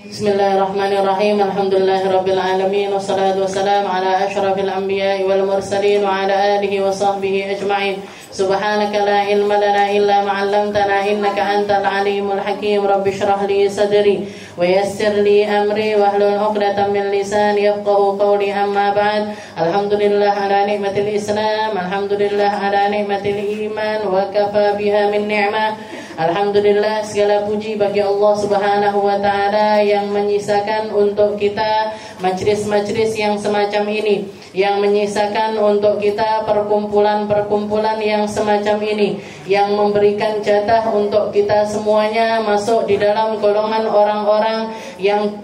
Bismillahirrahmanirrahim. Alhamdulillahirabbil alamin wassalatu wassalamu ala asyrafil anbiya'i wal mursalin wa ala alihi wa sahbihi ajma'in. Subhanaka la ilma lana illa ma 'allamtana innaka antal alimul hakim. Rabbi shrah li sadri wa yassir li amri wahlul 'uqdatam min lisani yafqahu qawli. Amma ba'd. Alhamdulillah ala nikmatil Islam, alhamdulillah ala nikmatil iman wa kafa biha min ni'mah. Alhamdulillah, segala puji bagi Allah Subhanahu wa ta'ala yang menyisakan untuk kita majlis-majlis yang semacam ini, yang menyisakan untuk kita perkumpulan-perkumpulan yang semacam ini, yang memberikan jatah untuk kita semuanya masuk di dalam golongan orang-orang yang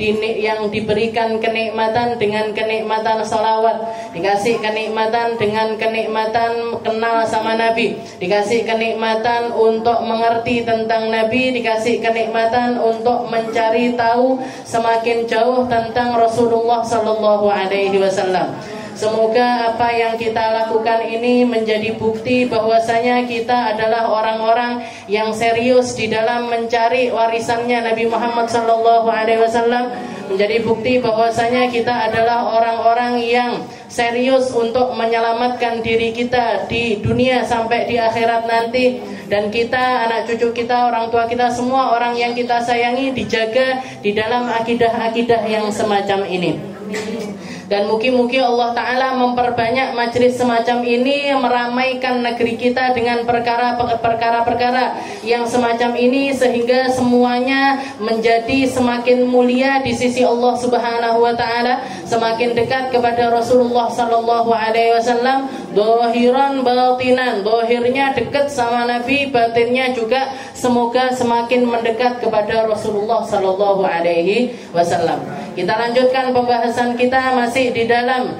diberikan kenikmatan dengan kenikmatan salawat, dikasih kenikmatan dengan kenikmatan kenal sama Nabi, dikasih kenikmatan untuk mengerti tentang Nabi, dikasih kenikmatan untuk mencari tahu semakin jauh tentang Rasulullah sallallahu alaihi wasallam. Semoga apa yang kita lakukan ini menjadi bukti bahwasanya kita adalah orang-orang yang serius di dalam mencari warisannya Nabi Muhammad sallallahu alaihi wasallam, menjadi bukti bahwasanya kita adalah orang-orang yang serius untuk menyelamatkan diri kita di dunia sampai di akhirat nanti, dan kita, anak cucu kita, orang tua kita, semua orang yang kita sayangi dijaga di dalam akidah-akidah yang semacam ini. Dan mungkin Allah Ta'ala memperbanyak majlis semacam ini, meramaikan negeri kita dengan perkara-perkara yang semacam ini, sehingga semuanya menjadi semakin mulia di sisi Allah Subhanahu wa Ta'ala, semakin dekat kepada Rasulullah Sallallahu Alaihi Wasallam, dohiran batinan, dohirnya dekat sama Nabi, batinnya juga semoga semakin mendekat kepada Rasulullah Sallallahu Alaihi Wasallam. Kita lanjutkan pembahasan kita masih di dalam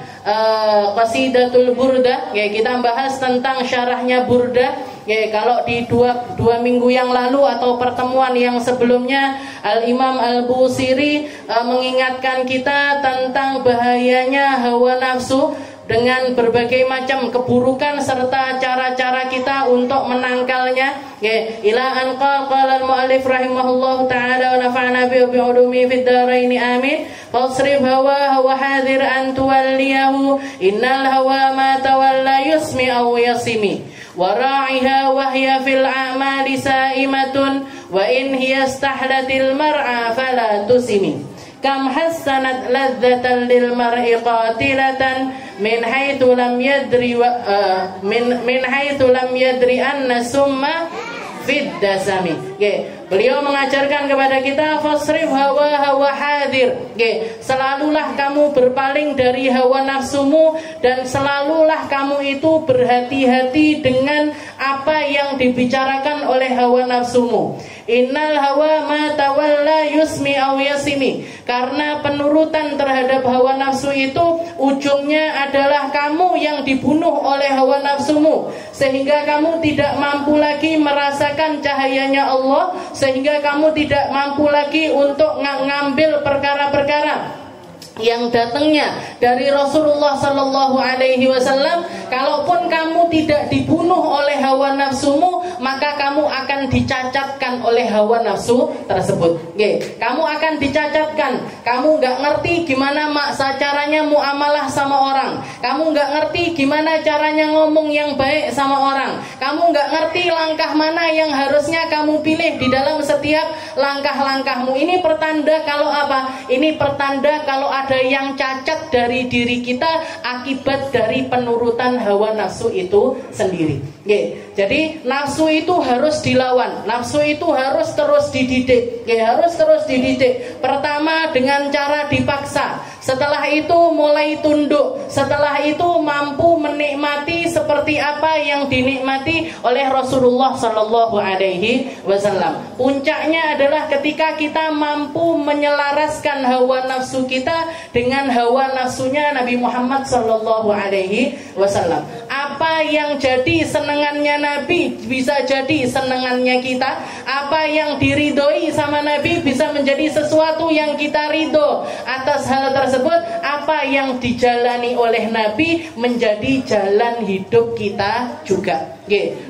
Qasidatul Burdah. Ya, kita bahas tentang syarahnya Burdah. Ya, kalau di dua minggu yang lalu atau pertemuan yang sebelumnya, Al-Imam Al-Busiri mengingatkan kita tentang bahayanya hawa nafsu dengan berbagai macam keburukan serta cara-cara kita untuk menangkalnya. Ya, ila an qala al-muallif rahimahullahu ta'ala wa nafa'ana bi ulumi fid dharain amin. Fasrif hawa hadir an tuwalliyahu, innal hawa ma tawalla yusmi aw yasimi, wa ra'iha wa hiya fil a'mali sa'imatun, wa in hiya istahlatil mar'a fala tusimi. Kam hassanat ladzatan lil mar'i qatilatan min haitsu lam yadri min haitsu lam yadri anna summa fid dasami. Beliau mengajarkan kepada kita fasrif hawa hadir. Selalulah kamu berpaling dari hawa nafsumu, dan selalulah kamu itu berhati-hati dengan apa yang dibicarakan oleh hawa nafsumu. Innal hawa ma tawalla yusmi aw yasimi. Karena penurutan terhadap hawa nafsu itu ujungnya adalah kamu yang dibunuh oleh hawa nafsumu, sehingga kamu tidak mampu lagi merasakan cahayanya Allah, sehingga kamu tidak mampu lagi untuk ngambil perkara-perkara yang datangnya dari Rasulullah Sallallahu Alaihi Wasallam. Kalaupun kamu tidak dibunuh oleh hawa nafsumu, maka kamu akan dicacatkan oleh hawa nafsu tersebut. Kamu akan dicacatkan. Kamu nggak ngerti gimana caranya muamalah sama orang. Kamu nggak ngerti gimana caranya ngomong yang baik sama orang. Kamu nggak ngerti langkah mana yang harusnya kamu pilih di dalam setiap langkah-langkahmu. Ini pertanda kalau apa? Ini pertanda kalau ada yang cacat dari diri kita akibat dari penurutan hawa nafsu itu sendiri. Jadi nafsu itu harus dilawan, nafsu itu harus terus dididik. Harus terus dididik. Pertama dengan cara dipaksa, setelah itu mulai tunduk, setelah itu mampu menikmati seperti apa yang dinikmati oleh Rasulullah Sallallahu Alaihi Wasallam. Puncaknya adalah ketika kita mampu menyelaraskan hawa nafsu kita dengan hawa nafsunya Nabi Muhammad Sallallahu Alaihi Wasallam. Apa Apa yang jadi senengannya Nabi bisa jadi senengannya kita. Apa yang diridhoi sama Nabi bisa menjadi sesuatu yang kita ridho. Atas hal tersebut, apa yang dijalani oleh Nabi menjadi jalan hidup kita juga.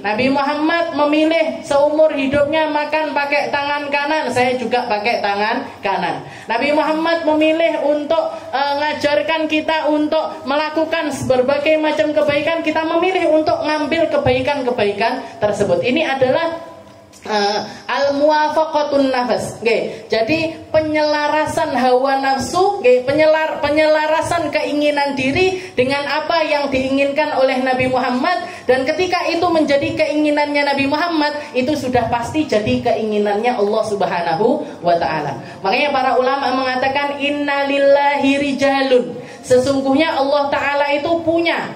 Nabi Muhammad memilih seumur hidupnya makan pakai tangan kanan, saya juga pakai tangan kanan. Nabi Muhammad memilih untuk ngajarkan kita untuk melakukan berbagai macam kebaikan, kita memilih untuk ngambil kebaikan-kebaikan tersebut. Ini adalah al-muwafaqatun nafas. Jadi penyelarasan hawa nafsu, penyelarasan keinginan diri dengan apa yang diinginkan oleh Nabi Muhammad, dan ketika itu menjadi keinginannya Nabi Muhammad, itu sudah pasti jadi keinginannya Allah Subhanahu wa taala. Makanya para ulama mengatakan innalillahi rijalun, sesungguhnya Allah Ta'ala itu punya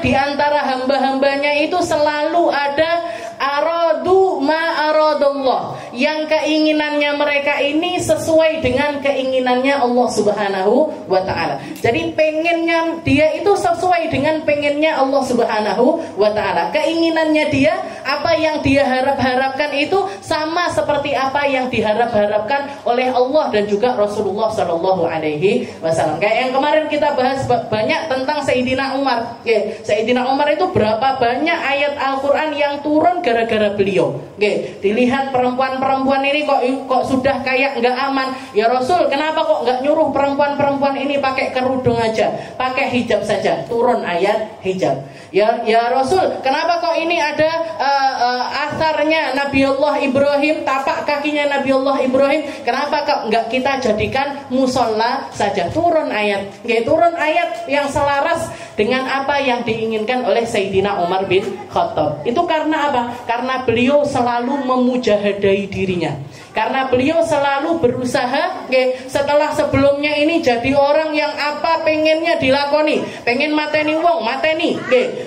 di antara hamba-hambanya itu selalu ada aradu ma aradullah, yang keinginannya mereka ini sesuai dengan keinginannya Allah Subhanahu wa taala. Jadi pengennya dia itu sesuai dengan pengennya Allah Subhanahu wa taala. Keinginannya dia, apa yang dia harapkan itu sama seperti apa yang diharapkan oleh Allah dan juga Rasulullah Shallallahu alaihi wasallam. Kayak yang kemarin kita bahas banyak tentang Sayyidina Umar. Sayyidina Umar itu berapa banyak ayat Al-Qur'an yang turun gara-gara beliau. Dilihat perempuan-perempuan ini kok sudah kayak nggak aman. Ya Rasul, kenapa kok nggak nyuruh perempuan-perempuan ini pakai kerudung aja, pakai hijab saja? Turun ayat hijab. Ya Rasul, kenapa kok ini ada asarnya Nabiullah Ibrahim, tapak kakinya Nabiullah Ibrahim? Kenapa kok nggak kita jadikan musola saja? Turun ayat. Turun ayat yang selaras dengan apa yang diinginkan oleh Sayyidina Umar bin Khattab. Itu karena apa? Karena beliau selalu memujahadai dirinya. Karena beliau selalu berusaha, setelah sebelumnya ini jadi orang yang apa pengennya dilakoni. Pengen mateni wong, mateni.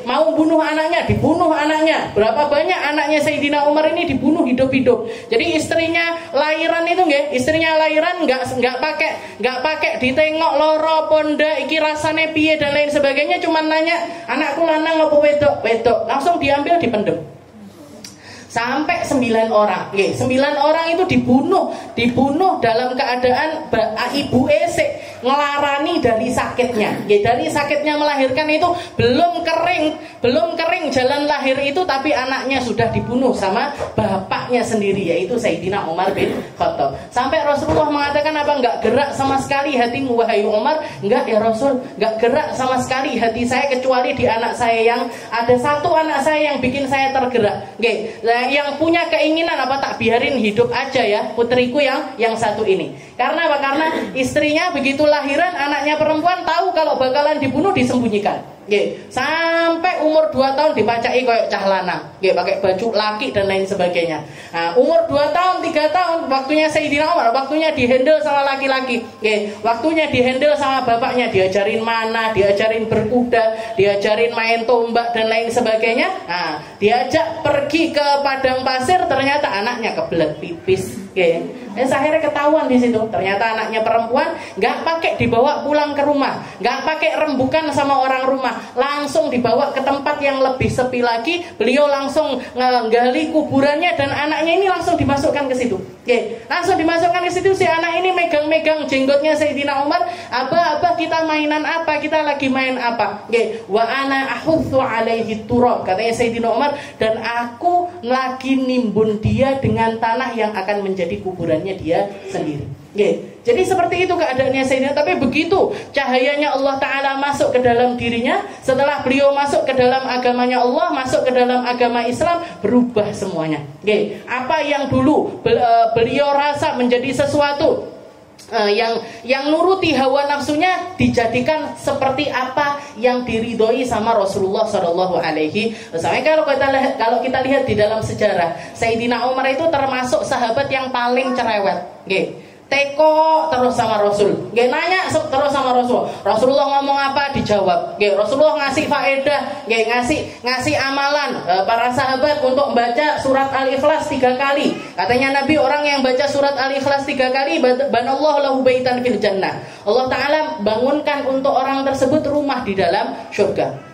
Mau bunuh anaknya, dibunuh anaknya. Berapa banyak anaknya Sayyidina Umar ini dibunuh hidup-hidup. Jadi istrinya lahiran itu, istrinya lahiran nggak pakai ditengok loro ponda iki rasane piye dan lain sebagainya, cuman nanya anakku lanang apa wedok, langsung diambil dipendem. Sampai 9 orang. 9 orang itu dibunuh dalam keadaan ibu esek ngelarani dari sakitnya. Dari sakitnya melahirkan itu belum kering jalan lahir itu, tapi anaknya sudah dibunuh sama bapaknya sendiri, yaitu Sayyidina Umar bin Khattab. Sampai Rasulullah mengatakan, apa enggak gerak sama sekali hatimu wahai Umar? Enggak ya Rasul, enggak gerak sama sekali hati saya kecuali di anak saya, yang ada satu anak saya yang bikin saya tergerak. Yang punya keinginan apa, tak biarin hidup aja ya putriku yang satu ini. Karena apa? Karena istrinya begitu lahiran anaknya perempuan tahu kalau bakalan dibunuh, disembunyikan. Sampai umur 2 tahun dipacai kayak cah lanang, pakai baju laki dan lain sebagainya. Umur 2 tahun, 3 tahun waktunya Sayyidina Umar, waktunya dihandle sama laki-laki. Waktunya dihandle sama bapaknya, diajarin mana, diajarin berkuda, diajarin main tombak dan lain sebagainya. Diajak pergi ke padang pasir, ternyata anaknya kebelet pipis. Akhirnya ketahuan di situ. Ternyata anaknya perempuan, nggak pakai dibawa pulang ke rumah, nggak pakai rembukan sama orang rumah, langsung dibawa ke tempat yang lebih sepi lagi. Beliau langsung nggali kuburannya dan anaknya ini langsung dimasukkan ke situ. Langsung dimasukkan ke situ. Si anak ini megang-megang jenggotnya Sayyidina Umar. Abah kita mainan apa? Kita lagi main apa? Wa ana ahutsu alaihi turab, katanya Sayyidina Umar, dan aku lagi nimbun dia dengan tanah yang akan menjadi kuburannya dia sendiri. Jadi seperti itu keadaannya Sayyidina. Tapi begitu cahayanya Allah Ta'ala masuk ke dalam dirinya, setelah beliau masuk ke dalam agamanya Allah, masuk ke dalam agama Islam, berubah semuanya. Apa yang dulu beliau rasa menjadi sesuatu yang nuruti hawa nafsunya, dijadikan seperti apa yang diridhoi sama Rasulullah Shallallahu alaihi wasallam. Kalau kita lihat di dalam sejarah, Sayyidina Umar itu termasuk sahabat yang paling cerewet. Teko terus sama Rasul, nanya terus sama Rasul. Rasulullah ngomong apa dijawab. Rasulullah ngasih faedah, ngasih amalan para sahabat untuk membaca surat Al-Ikhlas 3 kali. Katanya Nabi, orang yang baca surat Al-Ikhlas 3 kali, banallahu lahu baitan fil jannah. Allah Ta'ala bangunkan untuk orang tersebut rumah di dalam surga.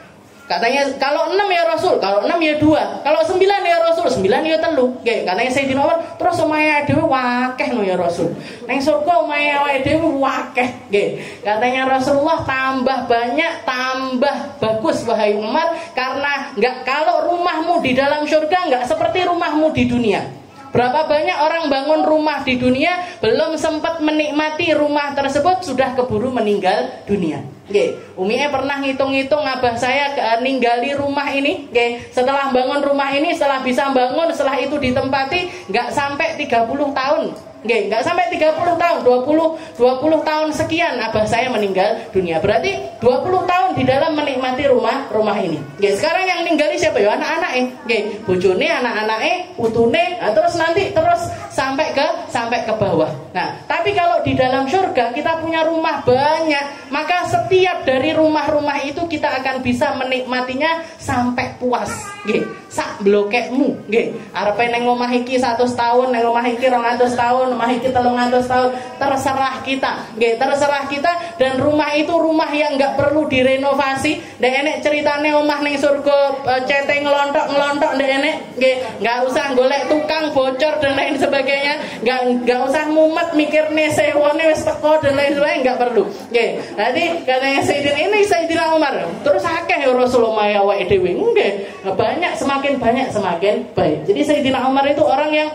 Katanya kalau 6 ya Rasul, kalau 6 ya 2, kalau 9 ya Rasul, 9 ya 3. Nggih, katanya Sayyidina Umar, terus omahe dhewe wakeh no ya Rasul. Ning surga omahe awake dhewe wakeh. Nggih. Katanya Rasulullah, tambah banyak, tambah bagus wahai Umar, karena kalau rumahmu di dalam surga enggak seperti rumahmu di dunia. Berapa banyak orang bangun rumah di dunia, belum sempat menikmati rumah tersebut sudah keburu meninggal dunia. Nggih, Umie pernah ngitung-ngitung abah saya ninggali rumah ini, nggih. Setelah bangun rumah ini, setelah bisa bangun, setelah itu ditempati, nggak sampai 30 tahun. Nggih, nggak sampai 30 tahun, 20 tahun sekian abah saya meninggal dunia. Berarti 20 tahun di dalam menikmati rumah ini. Nggih, sekarang yang ninggali siapa ya? Anak-anake. Nggih, bojone, anak-anake, putune, terus nanti sampai ke bawah. Nah, tapi kalau di dalam surga kita punya rumah banyak, maka setiap dari rumah-rumah itu kita akan bisa menikmatinya sampai puas. Nggih, sak blokekmu. Nggih, arepe ning omah iki 100 tahun, ning omah iki 200 tahun, omah iki 300 tahun, terserah kita. Nggih, terserah kita. Dan rumah itu rumah yang enggak perlu direnovasi. Nek enek ceritane omah ning surga cete ngelontok ndek enek, nggih, enggak usah golek tukang bocor dan lain sebagainya. Enggak usah mumet mikirne sewone wis teko dan lain sebagainya, enggak perlu. Nggih. Jadi katanya Sayyidina Umar, terus akeh ya Rasulullah awake dhewe. Nggih, banyak, semakin banyak semakin baik. Jadi Sayyidina Umar itu orang yang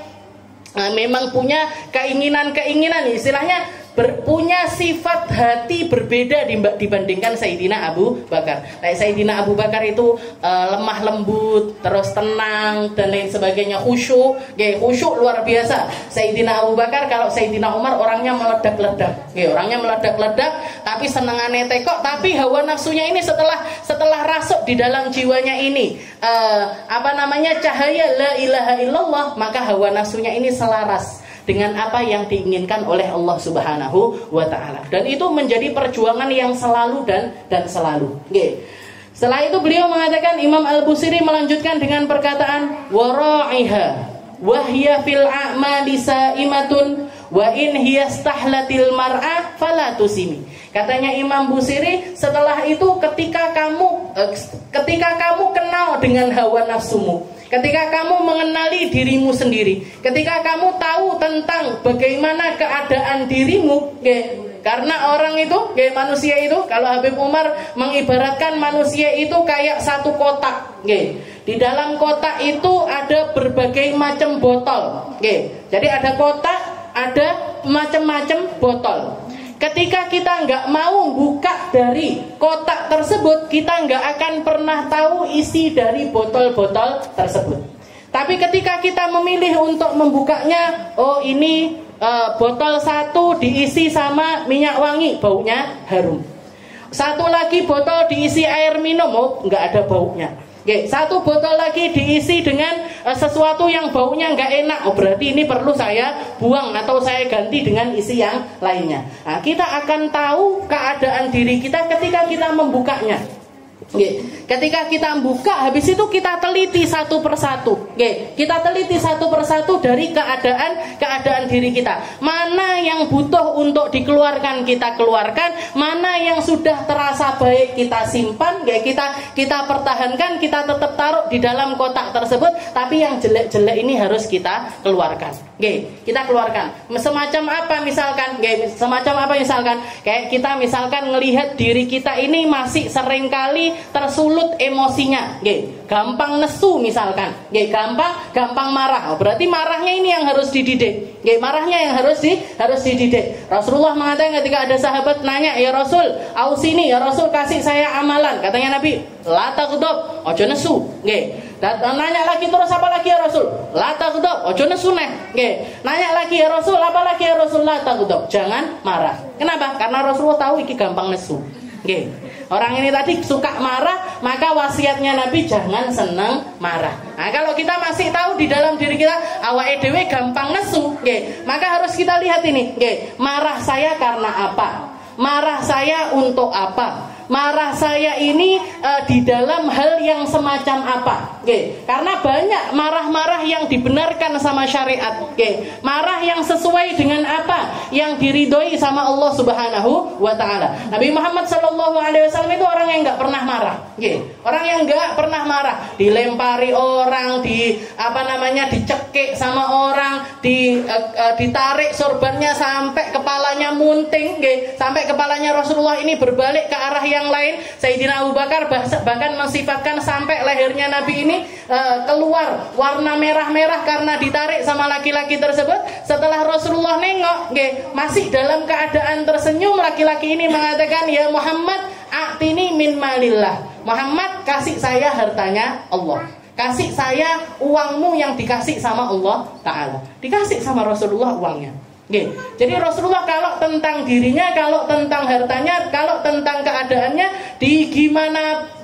memang punya keinginan-keinginan, istilahnya punya sifat hati berbeda dibandingkan Sayyidina Abu Bakar. Nah, Sayyidina Abu Bakar itu lemah lembut, terus tenang dan lain sebagainya, khusyuk. Khusyuk luar biasa. Sayyidina Abu Bakar, kalau Sayyidina Umar orangnya meledak-ledak. Orangnya meledak-ledak, tapi senengane tekok, tapi hawa nafsunya ini setelah rasuk di dalam jiwanya ini, cahaya la ilaha illallah, maka hawa nafsunya ini selaras dengan apa yang diinginkan oleh Allah Subhanahu wa taala. Dan itu menjadi perjuangan yang selalu dan selalu. Nggih. Setelah itu beliau mengatakan, Imam Al-Busiri melanjutkan dengan perkataan wara'iha wa hiya fil a'mali sa'imatun wa in hiya stahlatil mar'a fala tusimi. Katanya Imam Busiri, setelah itu ketika kamu kenal dengan hawa nafsumu, ketika kamu mengenali dirimu sendiri, ketika kamu tahu tentang bagaimana keadaan dirimu, karena orang itu, manusia itu, kalau Habib Umar mengibaratkan manusia itu kayak satu kotak, di dalam kotak itu ada berbagai macam botol, jadi ada kotak, ada macam-macam botol. Ketika kita nggak mau buka dari kotak tersebut, kita nggak akan pernah tahu isi dari botol-botol tersebut. Tapi ketika kita memilih untuk membukanya, oh ini botol satu diisi sama minyak wangi, baunya harum. Satu lagi botol diisi air minum, oh nggak ada baunya. Satu botol lagi diisi dengan sesuatu yang baunya nggak enak, oh berarti ini perlu saya buang atau saya ganti dengan isi yang lainnya. Nah, kita akan tahu keadaan diri kita ketika kita membukanya. Ketika kita buka, habis itu kita teliti satu persatu. Kita teliti satu persatu dari keadaan diri kita. Mana yang butuh untuk dikeluarkan, kita keluarkan. Mana yang sudah terasa baik, kita simpan. Kita pertahankan, kita tetap taruh di dalam kotak tersebut. Tapi yang jelek-jelek ini harus kita keluarkan. Kita keluarkan. Semacam apa misalkan? Kayak kita misalkan ngelihat diri kita ini masih seringkali tersulut emosinya, gampang nesu misalkan, gampang marah. Berarti marahnya ini yang harus dididik, marahnya yang harus dididik. Rasulullah mengatakan ketika ada sahabat nanya, ya Rasul, ausini, ya Rasul kasih saya amalan. Katanya Nabi, la taghdab, ojo nesu. Dan nanya lagi terus, apa lagi ya Rasul? La taghdab, ojo nesu neh. Nanya lagi ya Rasul, apa lagi ya Rasul? La taghdab, jangan marah. Kenapa? Karena Rasulullah tahu iki gampang nesu. Orang ini tadi suka marah, maka wasiatnya Nabi jangan senang marah. Nah, kalau kita masih tahu di dalam diri kita awake dhewe gampang nesu, maka harus kita lihat ini, marah saya karena apa? Marah saya untuk apa? marah saya ini di dalam hal yang semacam apa? Karena banyak marah-marah yang dibenarkan sama syariat. Marah yang sesuai dengan apa? Yang diridhoi sama Allah Subhanahu wa taala. Nabi Muhammad sallallahu alaihi wasallam itu orang yang enggak pernah marah. Orang yang enggak pernah marah, dilempari orang, dicekik sama orang, ditarik sorbannya sampai kepalanya munting, sampai kepalanya Rasulullah ini berbalik ke arah yang lain. Sayyidina Abu Bakar bahkan mensifatkan sampai lehernya Nabi ini keluar warna merah-merah karena ditarik sama laki-laki tersebut. Setelah Rasulullah nengok, masih dalam keadaan tersenyum, laki-laki ini mengatakan, "Ya Muhammad, a'tini min malillah." Muhammad, kasih saya hartanya Allah. Kasih saya uangmu yang dikasih sama Allah Ta'ala. Dikasih sama Rasulullah uangnya. Jadi Rasulullah kalau tentang dirinya, kalau tentang hartanya, kalau tentang keadaannya,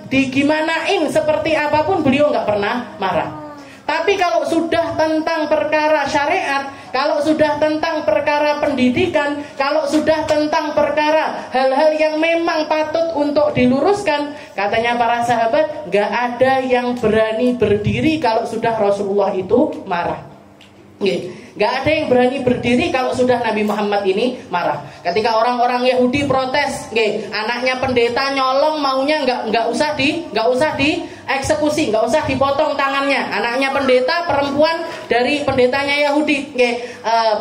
digimanain seperti apapun beliau nggak pernah marah. Tapi kalau sudah tentang perkara syariat, kalau sudah tentang perkara pendidikan, kalau sudah tentang perkara hal-hal yang memang patut untuk diluruskan, katanya para sahabat, nggak ada yang berani berdiri kalau sudah Rasulullah itu marah. Gak ada yang berani berdiri kalau sudah Nabi Muhammad ini marah. Ketika orang-orang Yahudi protes, anaknya pendeta nyolong, maunya nggak usah dieksekusi, nggak usah dipotong tangannya. Anaknya pendeta perempuan dari pendetanya Yahudi,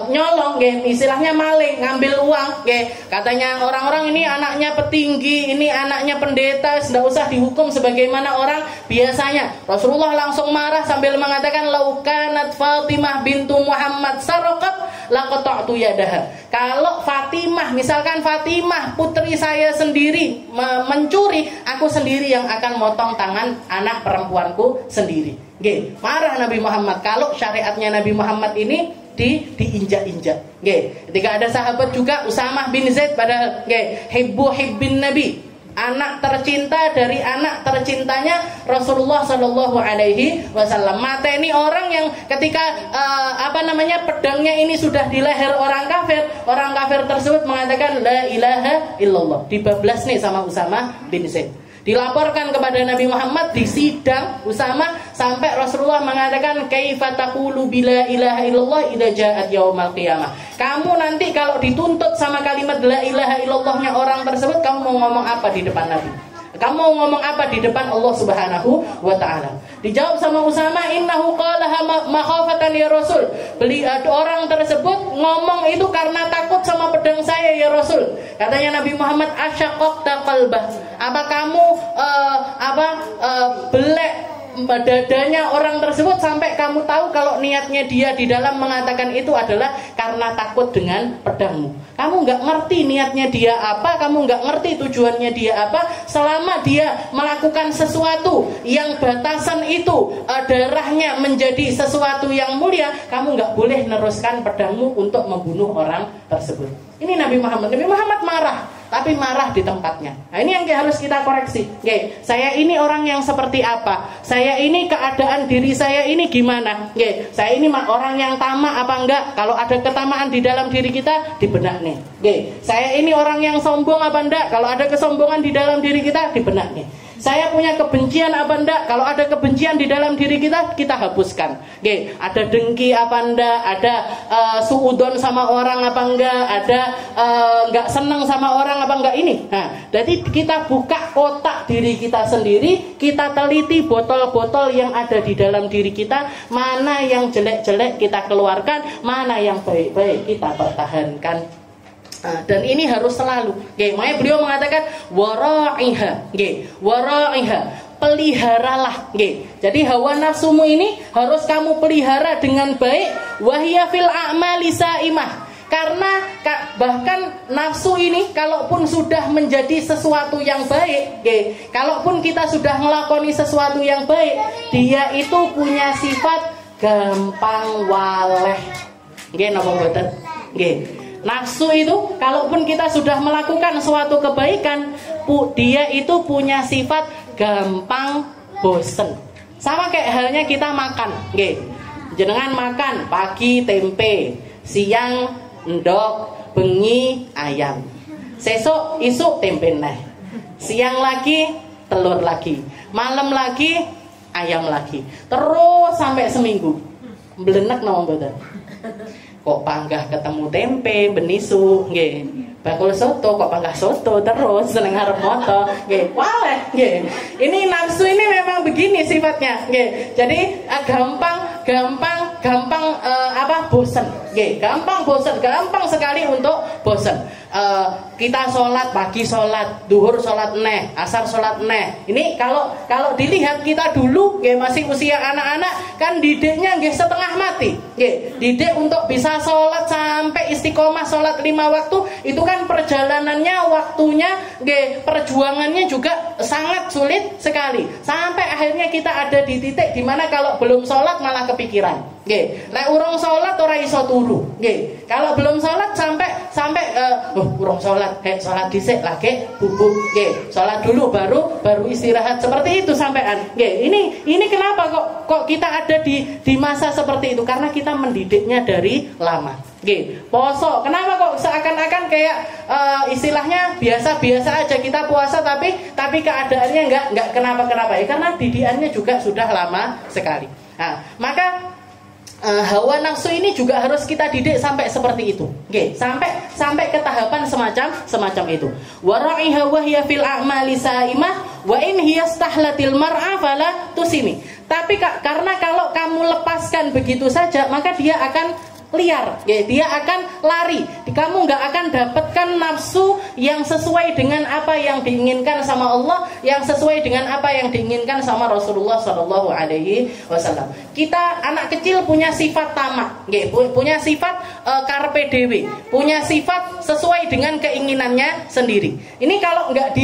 nyolong, istilahnya maling, ngambil uang. Katanya orang-orang ini anaknya petinggi, ini anaknya pendeta, nggak usah dihukum sebagaimana orang biasanya. Rasulullah langsung marah sambil mengatakan, "Lau kanat Fatimah bintu Muhammad saraqat laqata'tu yadaha." Kalau Fatimah, misalkan Fatimah putri saya sendiri mencuri, aku sendiri yang akan motong tangan anak perempuanku sendiri. Marah Nabi Muhammad kalau syariatnya Nabi Muhammad ini diinjak-injak. Ketika ada sahabat juga Usamah bin Zaid, padahal hibbin Nabi, anak tercinta dari anak tercintanya Rasulullah Shallallahu Alaihi Wasallam. Mateni orang yang ketika pedangnya ini sudah di leher orang kafir tersebut mengatakan la ilaha illallah. Dibablas nih sama Usamah bin Zaid. Dilaporkan kepada Nabi Muhammad di sidang Usamah sampai Rasulullah mengatakan, "Kaifa taqulu bila ilaha illallah idza ja'at yaumal qiyamah." Kamu nanti kalau dituntut sama kalimat la ilaha illallahnya orang tersebut, kamu mau ngomong apa di depan Nabi? Kamu mau ngomong apa di depan Allah Subhanahu wa taala? Dijawab sama Usamah, "Innahu qalaha makhafatan ya Rasul." Orang tersebut ngomong itu karena takut sama pedang saya ya Rasul. Katanya Nabi Muhammad, "Asyaqaqta qalbah." Apa kamu belek dadanya orang tersebut sampai kamu tahu kalau niatnya dia di dalam mengatakan itu adalah karena takut dengan pedangmu. Kamu nggak ngerti niatnya dia apa, kamu nggak ngerti tujuannya dia apa. Selama dia melakukan sesuatu yang batasan itu darahnya menjadi sesuatu yang mulia, kamu nggak boleh neruskan pedangmu untuk membunuh orang tersebut. Ini Nabi Muhammad. Nabi Muhammad marah, tapi marah di tempatnya. Nah, ini yang harus kita koreksi. Saya ini orang yang seperti apa? Saya ini keadaan diri saya ini gimana? Saya ini orang yang tamak apa enggak? Kalau ada ketamaan di dalam diri kita, dibenak nih. Saya ini orang yang sombong apa enggak? Kalau ada kesombongan di dalam diri kita, dibenak nih. Saya punya kebencian apa enggak? Kalau ada kebencian di dalam diri kita, kita hapuskan. Ada dengki apa enggak? Ada suudon sama orang apa enggak? Ada enggak senang sama orang apa enggak? Ini. Nah, jadi kita buka kotak diri kita sendiri, kita teliti botol-botol yang ada di dalam diri kita, mana yang jelek-jelek kita keluarkan, mana yang baik-baik kita pertahankan. Dan ini harus selalu. Makanya beliau mengatakan wara'iha. Wara'iha, peliharalah. Jadi hawa nafsumu ini harus kamu pelihara dengan baik. Wahya fil a'mali sa'imah. Karena bahkan nafsu ini kalaupun sudah menjadi sesuatu yang baik, kalaupun kita sudah melakoni sesuatu yang baik, dia itu punya sifat gampang waleh. Napa mboten? Nafsu itu kalaupun kita sudah melakukan suatu kebaikan, dia itu punya sifat gampang bosen. Sama kayak halnya kita makan. Jenengan makan pagi tempe, siang endok, bengi ayam, sesuk isuk tempe neh. Siang lagi telur lagi, malam lagi ayam lagi, terus sampai seminggu. Belenek nama mboten. Kok panggah ketemu tempe benisu nggih. Bakul soto kok panggah soto terus seneng arep moto nggih. Waleh nggih. Ini nafsu ini memang begini sifatnya nggih. Jadi gampang bosen nggih. Gampang bosen, gampang sekali untuk bosen. Kita sholat pagi sholat, duhur sholat neh, asar sholat neh. Ini kalau dilihat kita dulu, nggih masih usia anak-anak kan didiknya nggih setengah mati, nggih. Didik untuk bisa sholat sampai istiqomah sholat 5 waktu itu kan perjalanannya, waktunya, nggih perjuangannya juga sangat sulit sekali. Sampai akhirnya kita ada di titik dimana kalau belum sholat malah kepikiran, nggih. Lek urung sholat ora iso turu, nggih. Kalau belum sholat sampai urung sholat, sholat dhisik lagi bubuk, nggih. Sholat dulu baru istirahat seperti itu sampean, nggih. Ini kenapa kok kita ada di masa seperti itu? Karena kita mendidiknya dari lama, nggih. Poso, kenapa kok seakan-akan kayak istilahnya biasa-biasa aja kita puasa tapi keadaannya enggak kenapa-kenapa ya? Karena didikannya juga sudah lama sekali. Nah, maka hawa nafsu ini juga harus kita didik sampai seperti itu, okay. sampai ke tahapan semacam itu. Wara'i hawa hiya fil a'mali sa'imah wa in hiya stahlatil mar'a fala tusimi. Tapi karena kalau kamu lepaskan begitu saja maka dia akan liar, ya, dia akan lari. Kamu nggak akan dapatkan nafsu yang sesuai dengan apa yang diinginkan sama Allah, yang sesuai dengan apa yang diinginkan sama Rasulullah Shallallahu Alaihi Wasallam. Kita anak kecil punya sifat tamak, ya, punya sifat carpe diem, punya sifat sesuai dengan keinginannya sendiri. Ini kalau nggak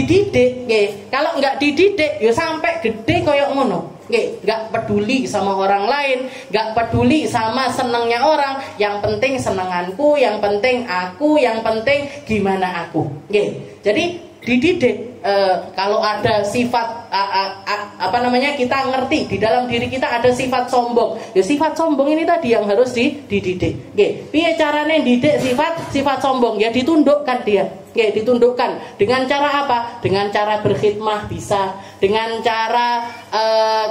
dididik, ya sampai gede koyok ngono. Gak peduli sama orang lain, gak peduli sama senengnya orang. Yang penting senenganku, yang penting aku, yang penting gimana aku. Jadi dididik. Kalau ada sifat kita ngerti di dalam diri kita ada sifat sombong. Ya sifat sombong ini tadi yang harus dididik. Piye carane didik sifat sombong? Ya ditundukkan dia. Ditundukkan dengan cara apa? Dengan cara berkhidmah bisa. Dengan cara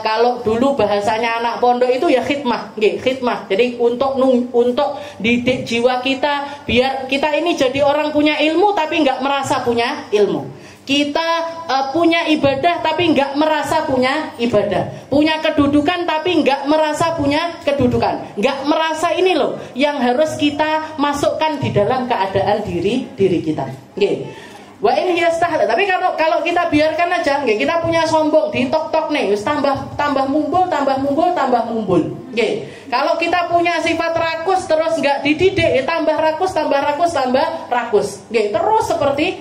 kalau dulu bahasanya anak pondok itu ya khidmah, khidmah. Jadi untuk didik jiwa kita biar kita ini jadi orang punya ilmu tapi nggak merasa punya ilmu. Kita punya ibadah tapi nggak merasa punya ibadah, punya kedudukan tapi nggak merasa punya kedudukan, nggak merasa ini loh yang harus kita masukkan di dalam keadaan diri kita. Wa in yastahla. Tapi kalau kita biarkan aja, kita punya sombong di tok nih, tambah mumbul. Kalau kita punya sifat rakus terus nggak dididik, tambah rakus. Terus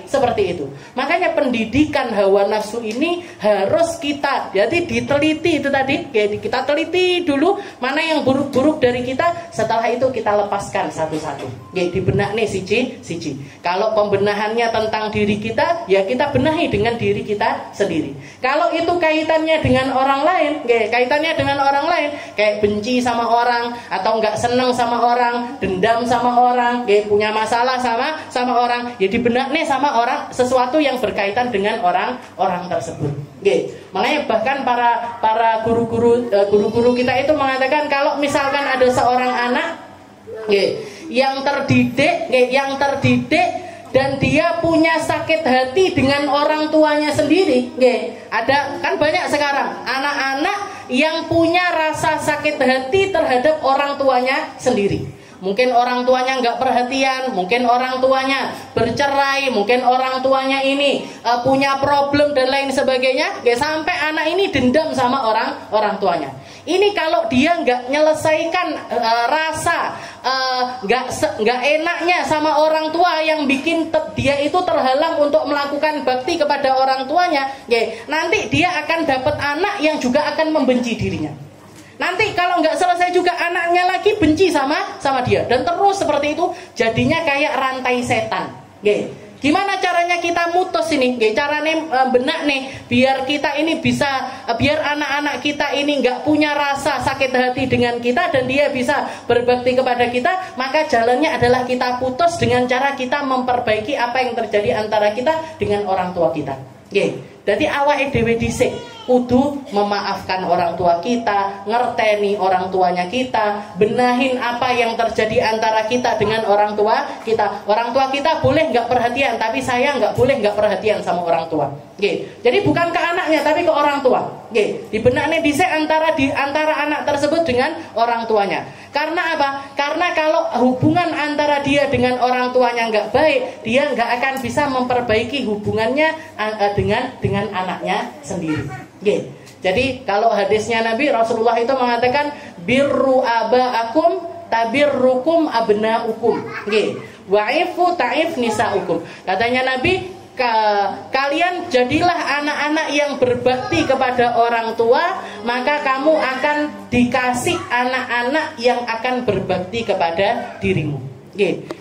seperti itu. Makanya pendidikan hawa nafsu ini harus kita, jadi diteliti itu tadi, kita teliti dulu mana yang buruk-buruk dari kita. Setelah itu kita lepaskan satu-satu. Dibenak nih siji. Kalau pembenahannya tentang diri kita, ya kita benahi dengan diri kita sendiri. Kalau itu kaitannya dengan orang lain, kayak benci sama orang atau nggak seneng sama orang, dendam sama orang, punya masalah sama orang, ya dibenaknya sama orang sesuatu yang berkaitan dengan orang tersebut. Makanya bahkan para guru-guru kita itu mengatakan kalau misalkan ada seorang anak yang terdidik dan dia punya sakit hati dengan orang tuanya sendiri, ada kan banyak sekarang anak-anak yang punya rasa sakit hati terhadap orang tuanya sendiri. Mungkin orang tuanya nggak perhatian, mungkin orang tuanya bercerai, mungkin orang tuanya ini punya problem dan lain sebagainya. Sampai anak ini dendam sama orang tuanya. Ini kalau dia nggak nyelesaikan rasa nggak enaknya sama orang tua yang bikin dia itu terhalang untuk melakukan bakti kepada orang tuanya, nanti dia akan dapat anak yang juga akan membenci dirinya. Nanti kalau nggak selesai juga anaknya lagi benci sama dia, dan terus seperti itu jadinya kayak rantai setan. Gimana caranya kita mutus ini? Caranya benak nih biar kita ini bisa, biar anak-anak kita ini nggak punya rasa sakit hati dengan kita dan dia bisa berbakti kepada kita. Maka jalannya adalah kita putus dengan cara kita memperbaiki apa yang terjadi antara kita dengan orang tua kita. Nggih. Dadi awake dhewe dhisik kudu memaafkan orang tua kita, ngerteni orang tuanya kita, benahin apa yang terjadi antara kita dengan orang tua kita. Orang tua kita boleh nggak perhatian, tapi saya nggak boleh nggak perhatian sama orang tua. Jadi bukan ke anaknya, tapi ke orang tua. Dibenaknya dhisik antara anak tersebut dengan orang tuanya. Karena apa? Karena kalau hubungan antara dia dengan orang tuanya nggak baik, dia nggak akan bisa memperbaiki hubungannya dengan anaknya sendiri. Jadi kalau hadisnya Nabi Rasulullah itu mengatakan birru abaakum tabirrukum abnaukum. Wa'ifu ta'if nisaukum. Katanya Nabi, kalian jadilah anak-anak yang berbakti kepada orang tua, maka kamu akan dikasih anak-anak yang akan berbakti kepada dirimu.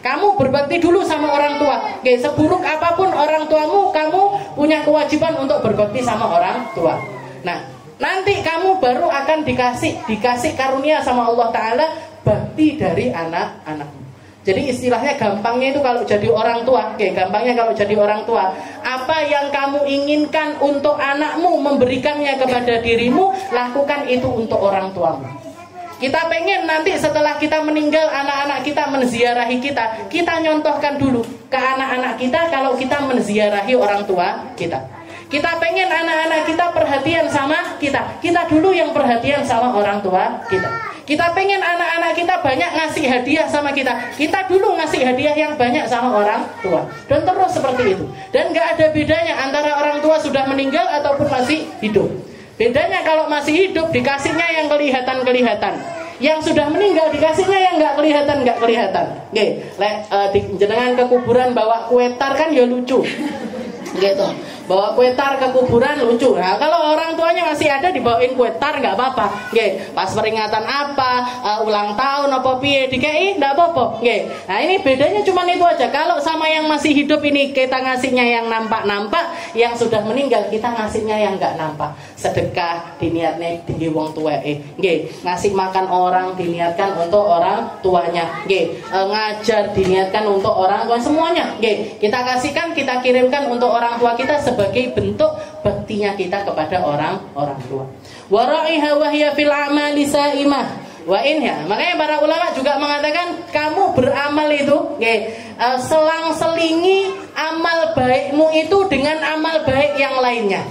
Kamu berbakti dulu sama orang tua. Seburuk apapun orang tuamu, kamu punya kewajiban untuk berbakti sama orang tua. Nah, nanti kamu baru akan dikasih karunia sama Allah Ta'ala bakti dari anak-anakmu. Jadi istilahnya gampangnya itu kalau jadi orang tua, apa yang kamu inginkan untuk anakmu, memberikannya kepada dirimu, lakukan itu untuk orang tuamu. Kita pengen nanti setelah kita meninggal, anak-anak kita menziarahi kita nyontohkan dulu ke anak-anak kita kalau kita menziarahi orang tua kita. Kita pengen anak-anak kita perhatian sama kita dulu yang perhatian sama orang tua kita. Kita pengen anak-anak kita banyak ngasih hadiah sama kita dulu ngasih hadiah yang banyak sama orang tua. Dan terus seperti itu. Dan gak ada bedanya antara orang tua sudah meninggal ataupun masih hidup. Bedanya kalau masih hidup dikasihnya yang kelihatan-kelihatan. Yang sudah meninggal dikasihnya yang nggak kelihatan. Jenengan ke kuburan bawa kue tar kan ya lucu. Gitu. Bawa kue tar ke kuburan lucu. Nah, kalau orang tuanya masih ada dibawain kue tar nggak apa-apa. Pas peringatan apa, ulang tahun apa piye dikei nggak apa-apa. Nah, ini bedanya cuma itu aja. Kalau sama yang masih hidup ini kita ngasihnya yang nampak-nampak, yang sudah meninggal kita ngasihnya yang nggak nampak. Sedekah diniatnya di wong tuweke. Ngasih makan orang diniatkan untuk orang tuanya. Ngajar diniatkan untuk orang tua semuanya. Kita kasihkan, kita kirimkan untuk orang tua kita sebagai bentuk baktinya kita kepada orang tua. Wara'iha wa hiya fil amali sa'imah. Wa inha. Makanya para ulama juga mengatakan kamu beramal itu selang-selingi amal baikmu itu dengan amal baik yang lainnya.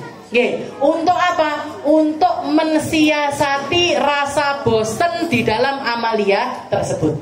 Untuk apa? Untuk mensiasati rasa bosan di dalam amalia tersebut.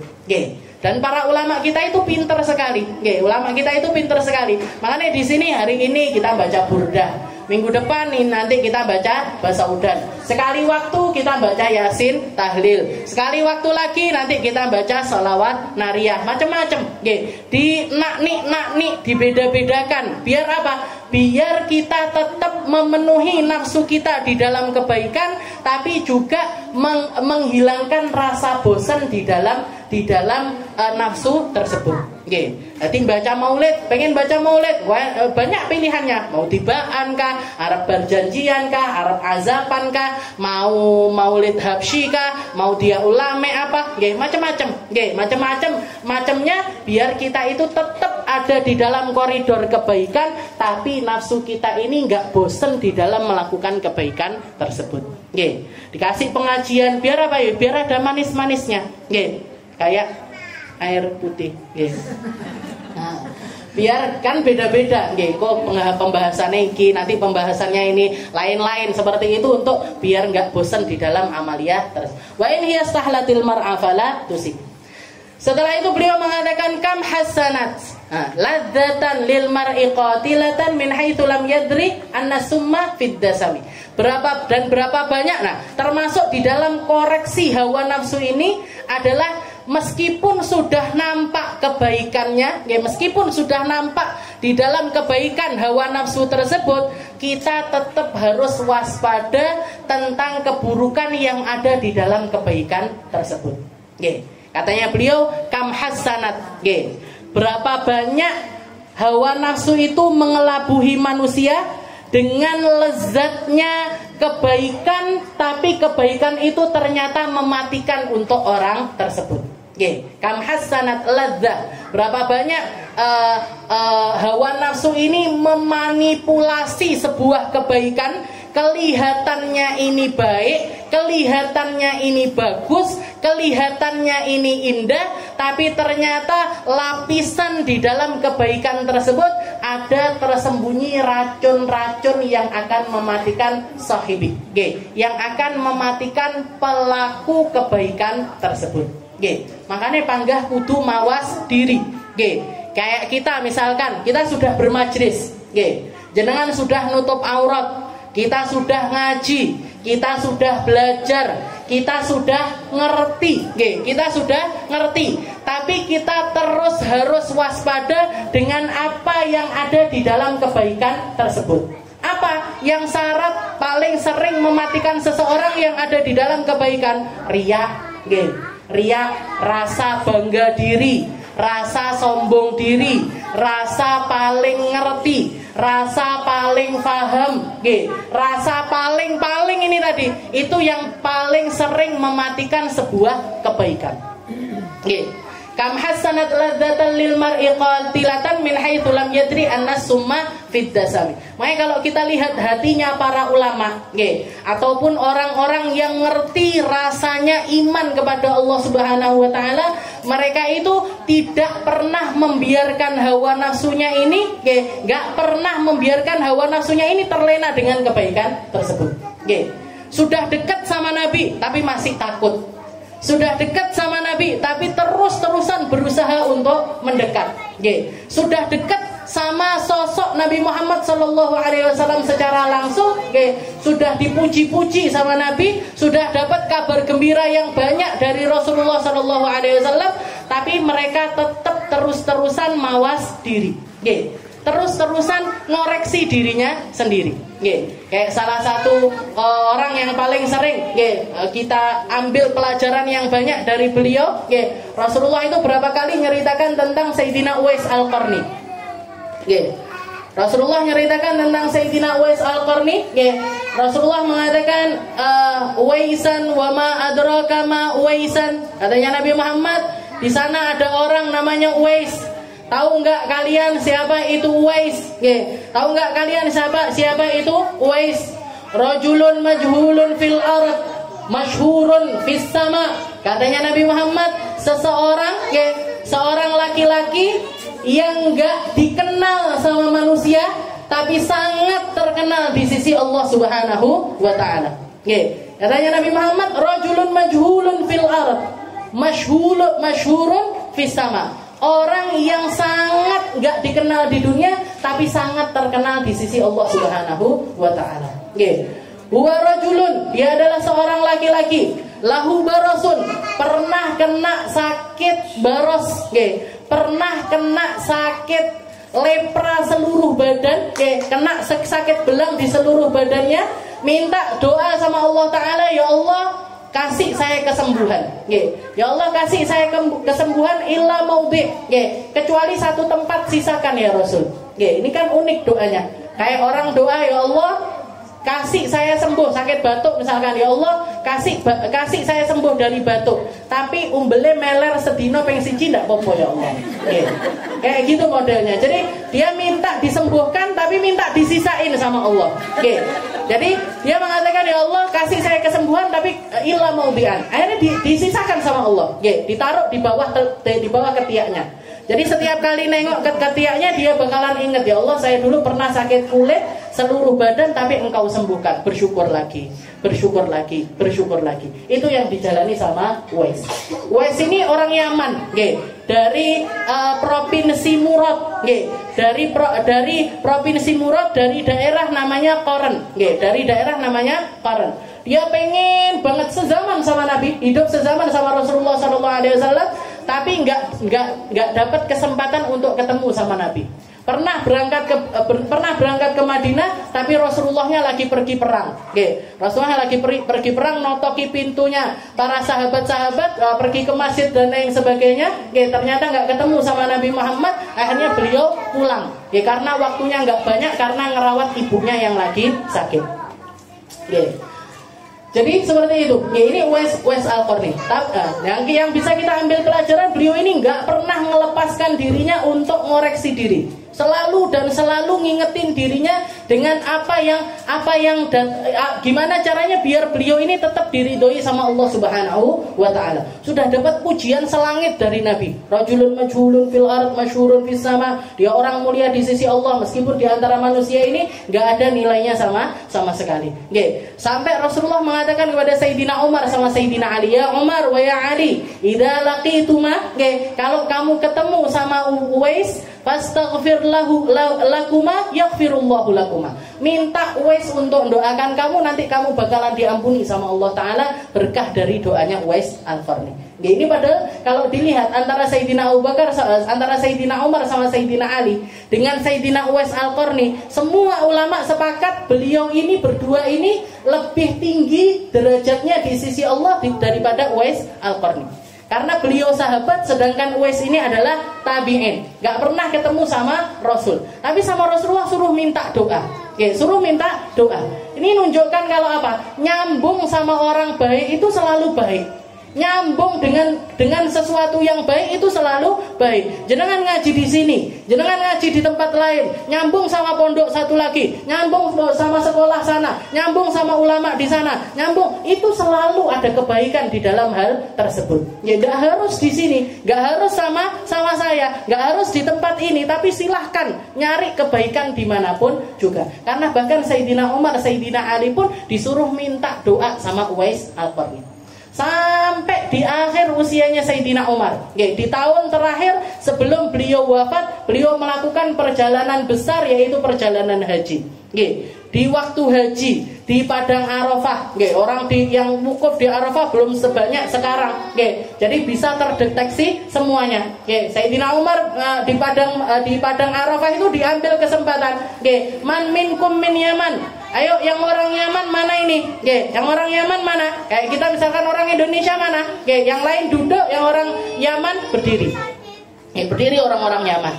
Dan para ulama kita itu pintar sekali. Ulama kita itu pintar sekali. Makanya di sini hari ini kita baca burdah. Minggu depan nih nanti kita baca Basaudan. Sekali waktu kita baca Yasin tahlil. Sekali waktu lagi nanti kita baca sholawat nariyah. Macam-macam. Di nakni dibeda-bedakan. Biar apa? Biar kita tetap memenuhi nafsu kita di dalam kebaikan, tapi juga menghilangkan rasa bosan di dalam nafsu tersebut. Jadi baca maulid, pengen baca maulid, banyak pilihannya. Mau tibaan kah, Arab berjanjian kah, Arab azapan kah, mau maulid habsyi kah, mau dia ulame apa, macam-macamnya, biar kita itu tetap ada di dalam koridor kebaikan, tapi nafsu kita ini nggak bosen di dalam melakukan kebaikan tersebut. Dikasih pengajian biar apa ya? Biar ada manis-manisnya. Kayak air putih. Nah, biar kan beda-beda. Kok pembahasannya ini, nanti pembahasannya ini lain-lain seperti itu untuk biar nggak bosan di dalam amaliyah terus. Wa in hiya stahlatil mar'a fala tusik. Setelah itu beliau mengatakan kam hasanat ladzatan lil mar'i qatilatan min haitsu lam yadri anna summa fid dasami. Berapa banyak. Nah, termasuk di dalam koreksi hawa nafsu ini adalah meskipun sudah nampak kebaikannya, meskipun sudah nampak di dalam kebaikan hawa nafsu tersebut, kita tetap harus waspada tentang keburukan yang ada di dalam kebaikan tersebut. Katanya beliau kam hasanat. Berapa banyak hawa nafsu itu mengelabuhi manusia dengan lezatnya kebaikan, tapi kebaikan itu ternyata mematikan untuk orang tersebut. Kam hasanat ladzah. Berapa banyak hawa nafsu nafsu ini memanipulasi sebuah kebaikan, kelihatannya ini baik, kelihatannya ini bagus, kelihatannya ini indah, tapi ternyata lapisan di dalam kebaikan tersebut ada tersembunyi racun-racun yang akan mematikan sahibi, yang akan mematikan pelaku kebaikan tersebut. Makanya panggah kudu mawas diri. Kayak kita misalkan, kita sudah bermajlis, jenengan sudah nutup aurat, kita sudah ngaji, kita sudah belajar, kita sudah ngerti, kita sudah ngerti. Tapi kita terus harus waspada dengan apa yang ada di dalam kebaikan tersebut. Apa yang syarat paling sering mematikan seseorang yang ada di dalam kebaikan? Riya, riya, rasa bangga diri, rasa sombong diri, rasa paling ngerti, rasa paling paham, rasa paling ini tadi, itu yang paling sering mematikan sebuah kebaikan. Kam hasanat ladzatan lil mar'i qatilatan min haitsu lam yadri anna summa fid dasami. Makanya kalau kita lihat hatinya para ulama, ataupun orang-orang yang ngerti rasanya iman kepada Allah Subhanahu wa taala, mereka itu tidak pernah membiarkan hawa nafsunya ini, enggak pernah membiarkan hawa nafsunya ini terlena dengan kebaikan tersebut. Sudah dekat sama Nabi tapi masih takut. Sudah dekat sama Nabi tapi terus-terusan berusaha untuk mendekat. Sudah dekat sama sosok Nabi Muhammad SAW secara langsung, sudah dipuji-puji sama Nabi, sudah dapat kabar gembira yang banyak dari Rasulullah SAW, tapi mereka tetap terus-terusan mawas diri, terus-terusan ngoreksi dirinya sendiri. Kayak salah satu orang yang paling sering kita ambil pelajaran yang banyak dari beliau, Rasulullah itu berapa kali nyeritakan tentang Sayyidina Uwais Al-Qarni. Rasulullah nyeritakan tentang Sayyidina Uwais Al-Qarni. Rasulullah mengatakan Uwaisan wa ma adraka ma Uwaisan. Katanya Nabi Muhammad, di sana ada orang namanya Uwais. Tahu enggak kalian siapa itu Uwais? Tahu enggak kalian siapa itu Uwais? Rajulun majhulun fil ard, masyhurun fis sama. Katanya Nabi Muhammad, seorang laki-laki yang enggak dikenal sama manusia tapi sangat terkenal di sisi Allah Subhanahu wa taala. Katanya Nabi Muhammad, rajulun majhulun fil ard, masyhurun fis sama. Orang yang sangat gak dikenal di dunia tapi sangat terkenal di sisi Allah Subhanahu wa taala. Huwa rajulun, dia adalah seorang laki-laki, lahu barosun, pernah kena sakit baros, pernah kena sakit lepra seluruh badan, kena sakit belang di seluruh badannya, minta doa sama Allah taala, ya Allah kasih saya kesembuhan, ya Allah kasih saya kesembuhan illa maudhi, kecuali satu tempat sisakan ya Rasul. Ini kan unik doanya. Kayak orang doa, ya Allah kasih saya sembuh sakit batuk misalkan, ya Allah kasih saya sembuh dari batuk, tapi umbele meler sedino peng siji ndak popo ya Allah. Kayak gitu modelnya. Jadi dia minta disembuhkan tapi minta disisain sama Allah. Jadi dia mengatakan, ya Allah kasih saya kesembuhan tapi illa maudhi'an. Akhirnya disisakan sama Allah. Ditaruh di bawah ketiaknya. Jadi setiap kali nengok ke ketiaknya dia bakalan ingat, ya Allah saya dulu pernah sakit kulit seluruh badan tapi engkau sembuhkan. Bersyukur lagi, bersyukur lagi, bersyukur lagi. Itu yang dijalani sama Uwais. Uwais ini orang Yaman, dari provinsi Murad, dari provinsi Murad, dari daerah namanya Qarn, dari daerah namanya Qarn. Dia pengen banget sezaman sama Nabi, hidup sezaman sama Rasulullah SAW, tapi nggak dapat kesempatan untuk ketemu sama Nabi. Pernah berangkat ke Madinah, tapi Rasulullahnya lagi pergi perang. Rasulullah lagi pergi perang, notoki pintunya para sahabat-sahabat, pergi ke masjid dan lain sebagainya. Ternyata nggak ketemu sama Nabi Muhammad. Akhirnya beliau pulang. Karena waktunya nggak banyak, karena ngerawat ibunya yang lagi sakit. Jadi seperti itu. Ini Uwais Al-Qarni. Yang bisa kita ambil pelajaran, beliau ini nggak pernah melepaskan dirinya untuk ngoreksi diri. selalu dan selalu ngingetin dirinya dengan gimana caranya biar beliau ini tetap diridhoi sama Allah Subhanahu wa taala. Sudah dapat pujian selangit dari Nabi. Rajulun majhulun fil ard masyhurun fis sama. Dia orang mulia di sisi Allah meskipun di antara manusia ini enggak ada nilainya sama sekali. Nggih. Sampai Rasulullah mengatakan kepada Sayyidina Umar sama Sayyidina Ali, "Ya Umar wa ya Ali, idza laqituma," nggih, kalau kamu ketemu sama Uwais, fastaghfir lakuma yaghfirullahu lakuma. Minta Uwais untuk doakan kamu, nanti kamu bakalan diampuni sama Allah taala berkah dari doanya Uwais Al-Qarni. Ini padahal kalau dilihat antara Sayyidina Abu Bakar, antara Sayyidina Umar sama Sayyidina Ali dengan Sayyidina Uwais Al-Qarni, semua ulama sepakat beliau ini berdua ini lebih tinggi derajatnya di sisi Allah daripada Uwais Al-Qarni. Karena beliau sahabat, sedangkan Uwais ini adalah tabi'in, gak pernah ketemu sama Rasul. Tapi sama Rasulullah suruh minta doa. Oke, suruh minta doa. Ini nunjukkan kalau apa? Nyambung sama orang baik itu selalu baik. Nyambung dengan sesuatu yang baik itu selalu baik. Jenengan ngaji di sini, jenengan ngaji di tempat lain, nyambung sama pondok satu lagi, nyambung sama sekolah sana, nyambung sama ulama di sana, nyambung, itu selalu ada kebaikan di dalam hal tersebut. Ya nggak harus di sini, nggak harus sama saya, nggak harus di tempat ini, tapi silahkan nyari kebaikan dimanapun juga. Karena bahkan Sayyidina Umar, Sayyidina Ali pun disuruh minta doa sama Uwais Al-Qarni. Sampai di akhir usianya Sayyidina Umar, di tahun terakhir sebelum beliau wafat, beliau melakukan perjalanan besar, yaitu perjalanan haji. Di waktu haji di Padang Arafah, orang yang wukuf di Arafah belum sebanyak sekarang, jadi bisa terdeteksi semuanya. Sayyidina Umar di Padang Arafah itu diambil kesempatan. Man minkum min Yaman. Ayo yang orang Yaman mana ini? Yang orang Yaman mana? Kayak kita misalkan orang Indonesia mana? Yang lain duduk, yang orang Yaman berdiri. Berdiri orang-orang Yaman.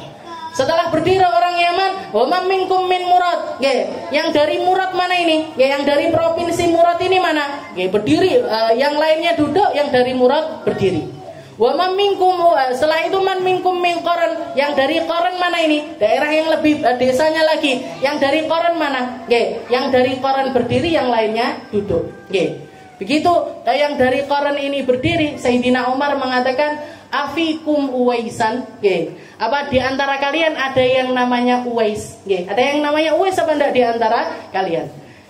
Setelah berdiri orang Yaman, wa ma minkum min Murad. Yang dari Murad mana ini? Yang dari provinsi Murad ini mana? Berdiri. Yang lainnya duduk, yang dari Murad berdiri. Wa man minkum, setelah itu man minkum min Qaran. Yang dari Qaran mana ini? Daerah yang lebih desanya lagi. Yang dari Qaran mana? Yang dari Qaran berdiri, yang lainnya duduk. Begitu yang dari Qaran ini berdiri, Sayyidina Umar mengatakan, afikum Uwaisan. Apa di antara kalian ada yang namanya Uwais? Ada yang namanya Uwais apa enggak di antara kalian?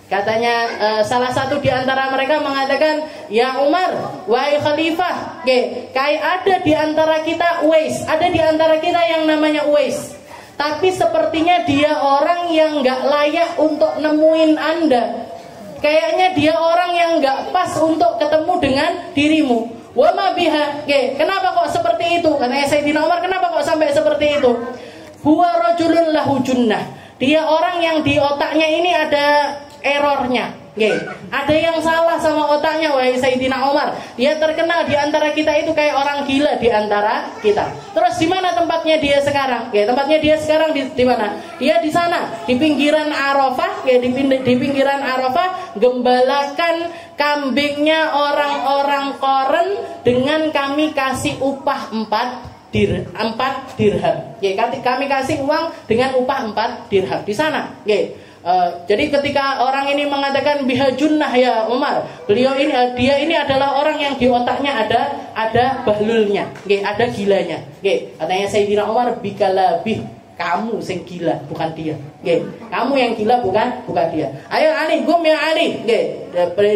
Katanya salah satu di antara mereka mengatakan, ya Umar, wahai khalifah, kayak ada di antara kita Uwais, ada di antara kita yang namanya Uwais. Tapi sepertinya dia orang yang gak layak untuk nemuin Anda. Kayaknya dia orang yang gak pas untuk ketemu dengan dirimu. Wa ma biha, kenapa kok seperti itu? Katanya Sayyidina Umar, kenapa kok sampai seperti itu? Huwa rajulun lahu junnah. Dia orang yang di otaknya ini ada errornya. Ada yang salah sama otaknya, wahai Sayyidina Umar. Dia terkenal di antara kita itu kayak orang gila di antara kita. Terus di mana tempatnya dia sekarang? Tempatnya dia sekarang di mana? Dia di sana, di pinggiran Arafah, di pinggiran Arafah, gembalakan kambingnya orang-orang Qaran dengan kami kasih upah 4 dirham. Kami kasih uang dengan upah 4 dirham di sana. Jadi ketika orang ini mengatakan bihajunnah ya Umar, beliau ini dia ini adalah orang yang di otaknya ada bahlulnya, ada gilanya. Katanya Sayyidina Umar, bikalabih, kamu sing gila bukan dia. Kamu yang gila bukan dia. Ayo Ali, gum ya Ali.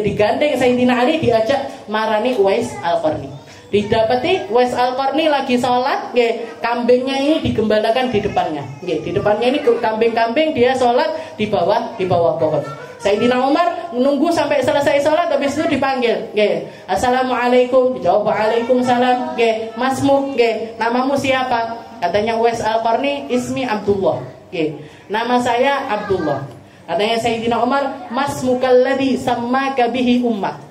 Digandeng Sayyidina Ali, diajak marani Uwais Al-Qarni. Didapati Uwais Al-Qarni lagi sholat, kambingnya ini digembalakan di depannya. Di depannya ini kambing-kambing, dia sholat di bawah pohon. Sayyidina Umar menunggu sampai selesai sholat, habis itu dipanggil. Assalamualaikum, dijawab waalaikumsalam. Masmu, namamu siapa? Katanya Uwais Al-Qarni, ismi Abdullah. Nama saya Abdullah. Katanya Sayyidina Umar, masmukalladzi sammaka bihi ummak.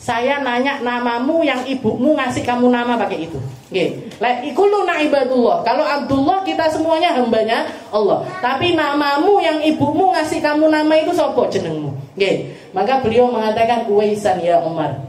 Saya nanya namamu yang ibumu ngasih kamu nama pakai itu. Kuluna ibadullah. Kalau Abdullah kita semuanya hambanya Allah. Tapi namamu yang ibumu ngasih kamu nama itu sopo jenengmu. Maka beliau mengatakan Uwaisan ya Umar.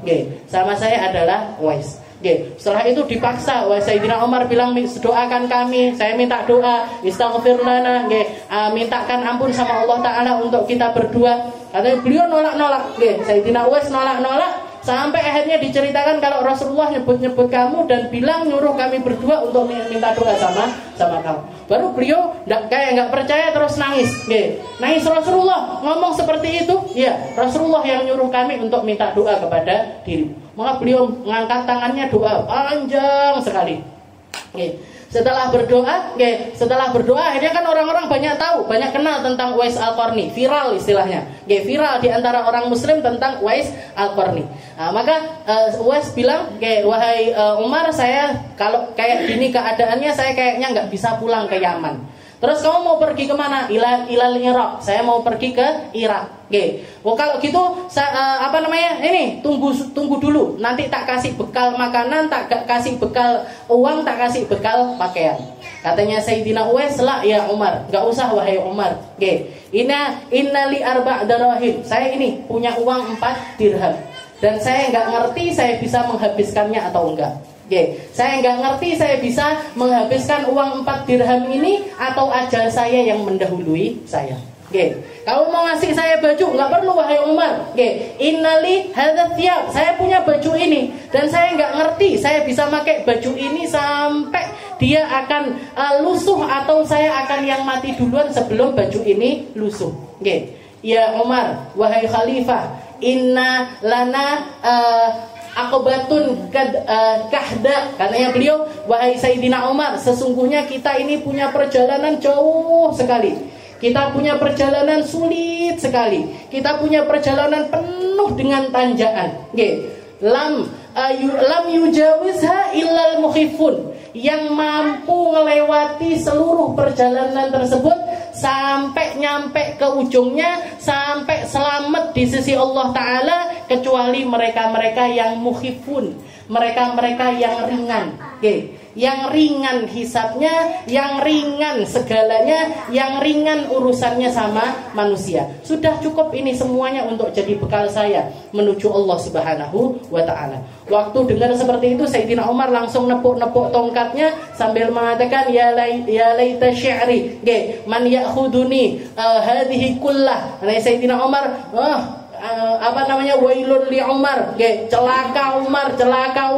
Sama saya adalah Uwais. Nggih, setelah itu dipaksa, wah Sayyidina Umar bilang doakan kami, saya minta doa, istaghfir lana, nggih, mintakan ampun sama Allah Taala untuk kita berdua. Katanya beliau nolak-nolak, nggih, Sayyidina Uwais nolak-nolak. Sampai akhirnya diceritakan kalau Rasulullah nyebut-nyebut kamu dan bilang nyuruh kami berdua untuk minta doa sama kamu. Baru beliau nggak percaya terus nangis. Nangis Rasulullah ngomong seperti itu. Ya, Rasulullah yang nyuruh kami untuk minta doa kepada dirimu. Maka beliau mengangkat tangannya doa panjang sekali. Setelah berdoa akhirnya kan orang-orang banyak tahu, banyak kenal tentang Uwais Al-Qarni, viral istilahnya. Viral di antara orang muslim tentang Uwais Al-Qarni. Nah, maka Uwais bilang, wahai Umar, saya kalau kayak gini keadaannya saya kayaknya nggak bisa pulang ke Yaman. Terus kamu mau pergi kemana? Ilal Irak. Saya mau pergi ke Irak. Kalau gitu ini tunggu dulu. Nanti tak kasih bekal makanan, tak kasih bekal uang, tak kasih bekal pakaian. Katanya Sayyidina Uwais, "La ya Umar, enggak usah wahai Umar." Inna li arba' darahim. Saya ini punya uang 4 dirham. Dan saya enggak ngerti saya bisa menghabiskannya atau enggak. Saya nggak ngerti saya bisa menghabiskan uang 4 dirham ini atau ajal saya yang mendahului saya. Kamu mau ngasih saya baju nggak perlu wahai Umar. Innali hadza thiyab. Saya punya baju ini dan saya nggak ngerti saya bisa pakai baju ini sampai dia akan lusuh atau saya akan yang mati duluan sebelum baju ini lusuh. Ya Umar, wahai Khalifah, inna lana Akobatun kahda. Katanya beliau, wahai Sayyidina Umar, sesungguhnya kita ini punya perjalanan jauh sekali. Kita punya perjalanan sulit sekali. Kita punya perjalanan penuh dengan tanjakan. Lam yujawizha illal mukhifun. Yang mampu melewati seluruh perjalanan tersebut sampai nyampe ke ujungnya, sampai selamat di sisi Allah Ta'ala, kecuali mereka-mereka yang mukhifun, mereka-mereka yang ringan. Yang ringan hisabnya, yang ringan segalanya, yang ringan urusannya sama manusia. Sudah cukup ini semuanya untuk jadi bekal saya menuju Allah Subhanahu wa Ta'ala. Waktu dengar seperti itu, Sayyidina Umar langsung nepuk-nepuk tongkatnya sambil mengatakan, ya laita syi'ri man ya'khuduni hadhihi kullah. Sayyidina Umar, wailun li Umar, celaka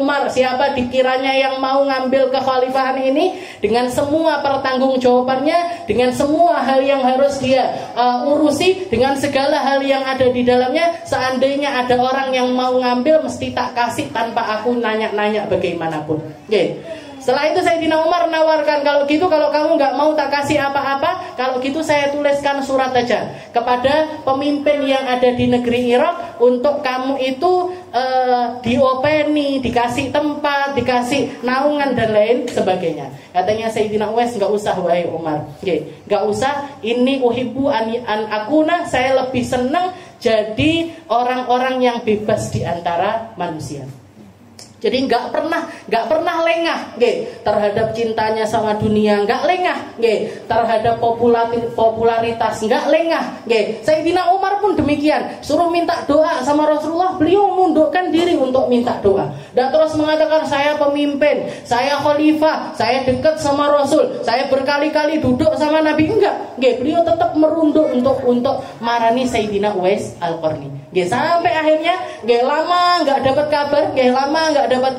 Umar, siapa dikiranya yang mau ngambil kekhalifahan ini dengan semua pertanggungjawabannya, dengan semua hal yang harus dia urusi, dengan segala hal yang ada di dalamnya. Seandainya ada orang yang mau ngambil, mesti tak kasih tanpa aku nanya-nanya bagaimanapun. Setelah itu Sayyidina Umar nawarkan, kalau gitu kalau kamu nggak mau tak kasih apa-apa, kalau gitu saya tuliskan surat aja kepada pemimpin yang ada di negeri Irak untuk kamu itu diopeni, dikasih tempat, dikasih naungan dan lain sebagainya. Katanya Sayyidina Uwais, nggak usah wahai Umar, nggak usah. Ini uhibbu an akuna, saya lebih senang jadi orang-orang yang bebas di antara manusia. Jadi nggak pernah lengah, terhadap cintanya sama dunia, nggak lengah, terhadap popularitas, nggak lengah. Sayyidina Umar pun demikian, suruh minta doa sama Rasulullah, beliau mundurkan diri untuk minta doa. Dan terus mengatakan, saya pemimpin, saya khalifah, saya dekat sama Rasul, saya berkali-kali duduk sama Nabi. Enggak, beliau tetap merunduk untuk marani Sayyidina Uwais Al-Qarni. Sampai akhirnya lama nggak dapat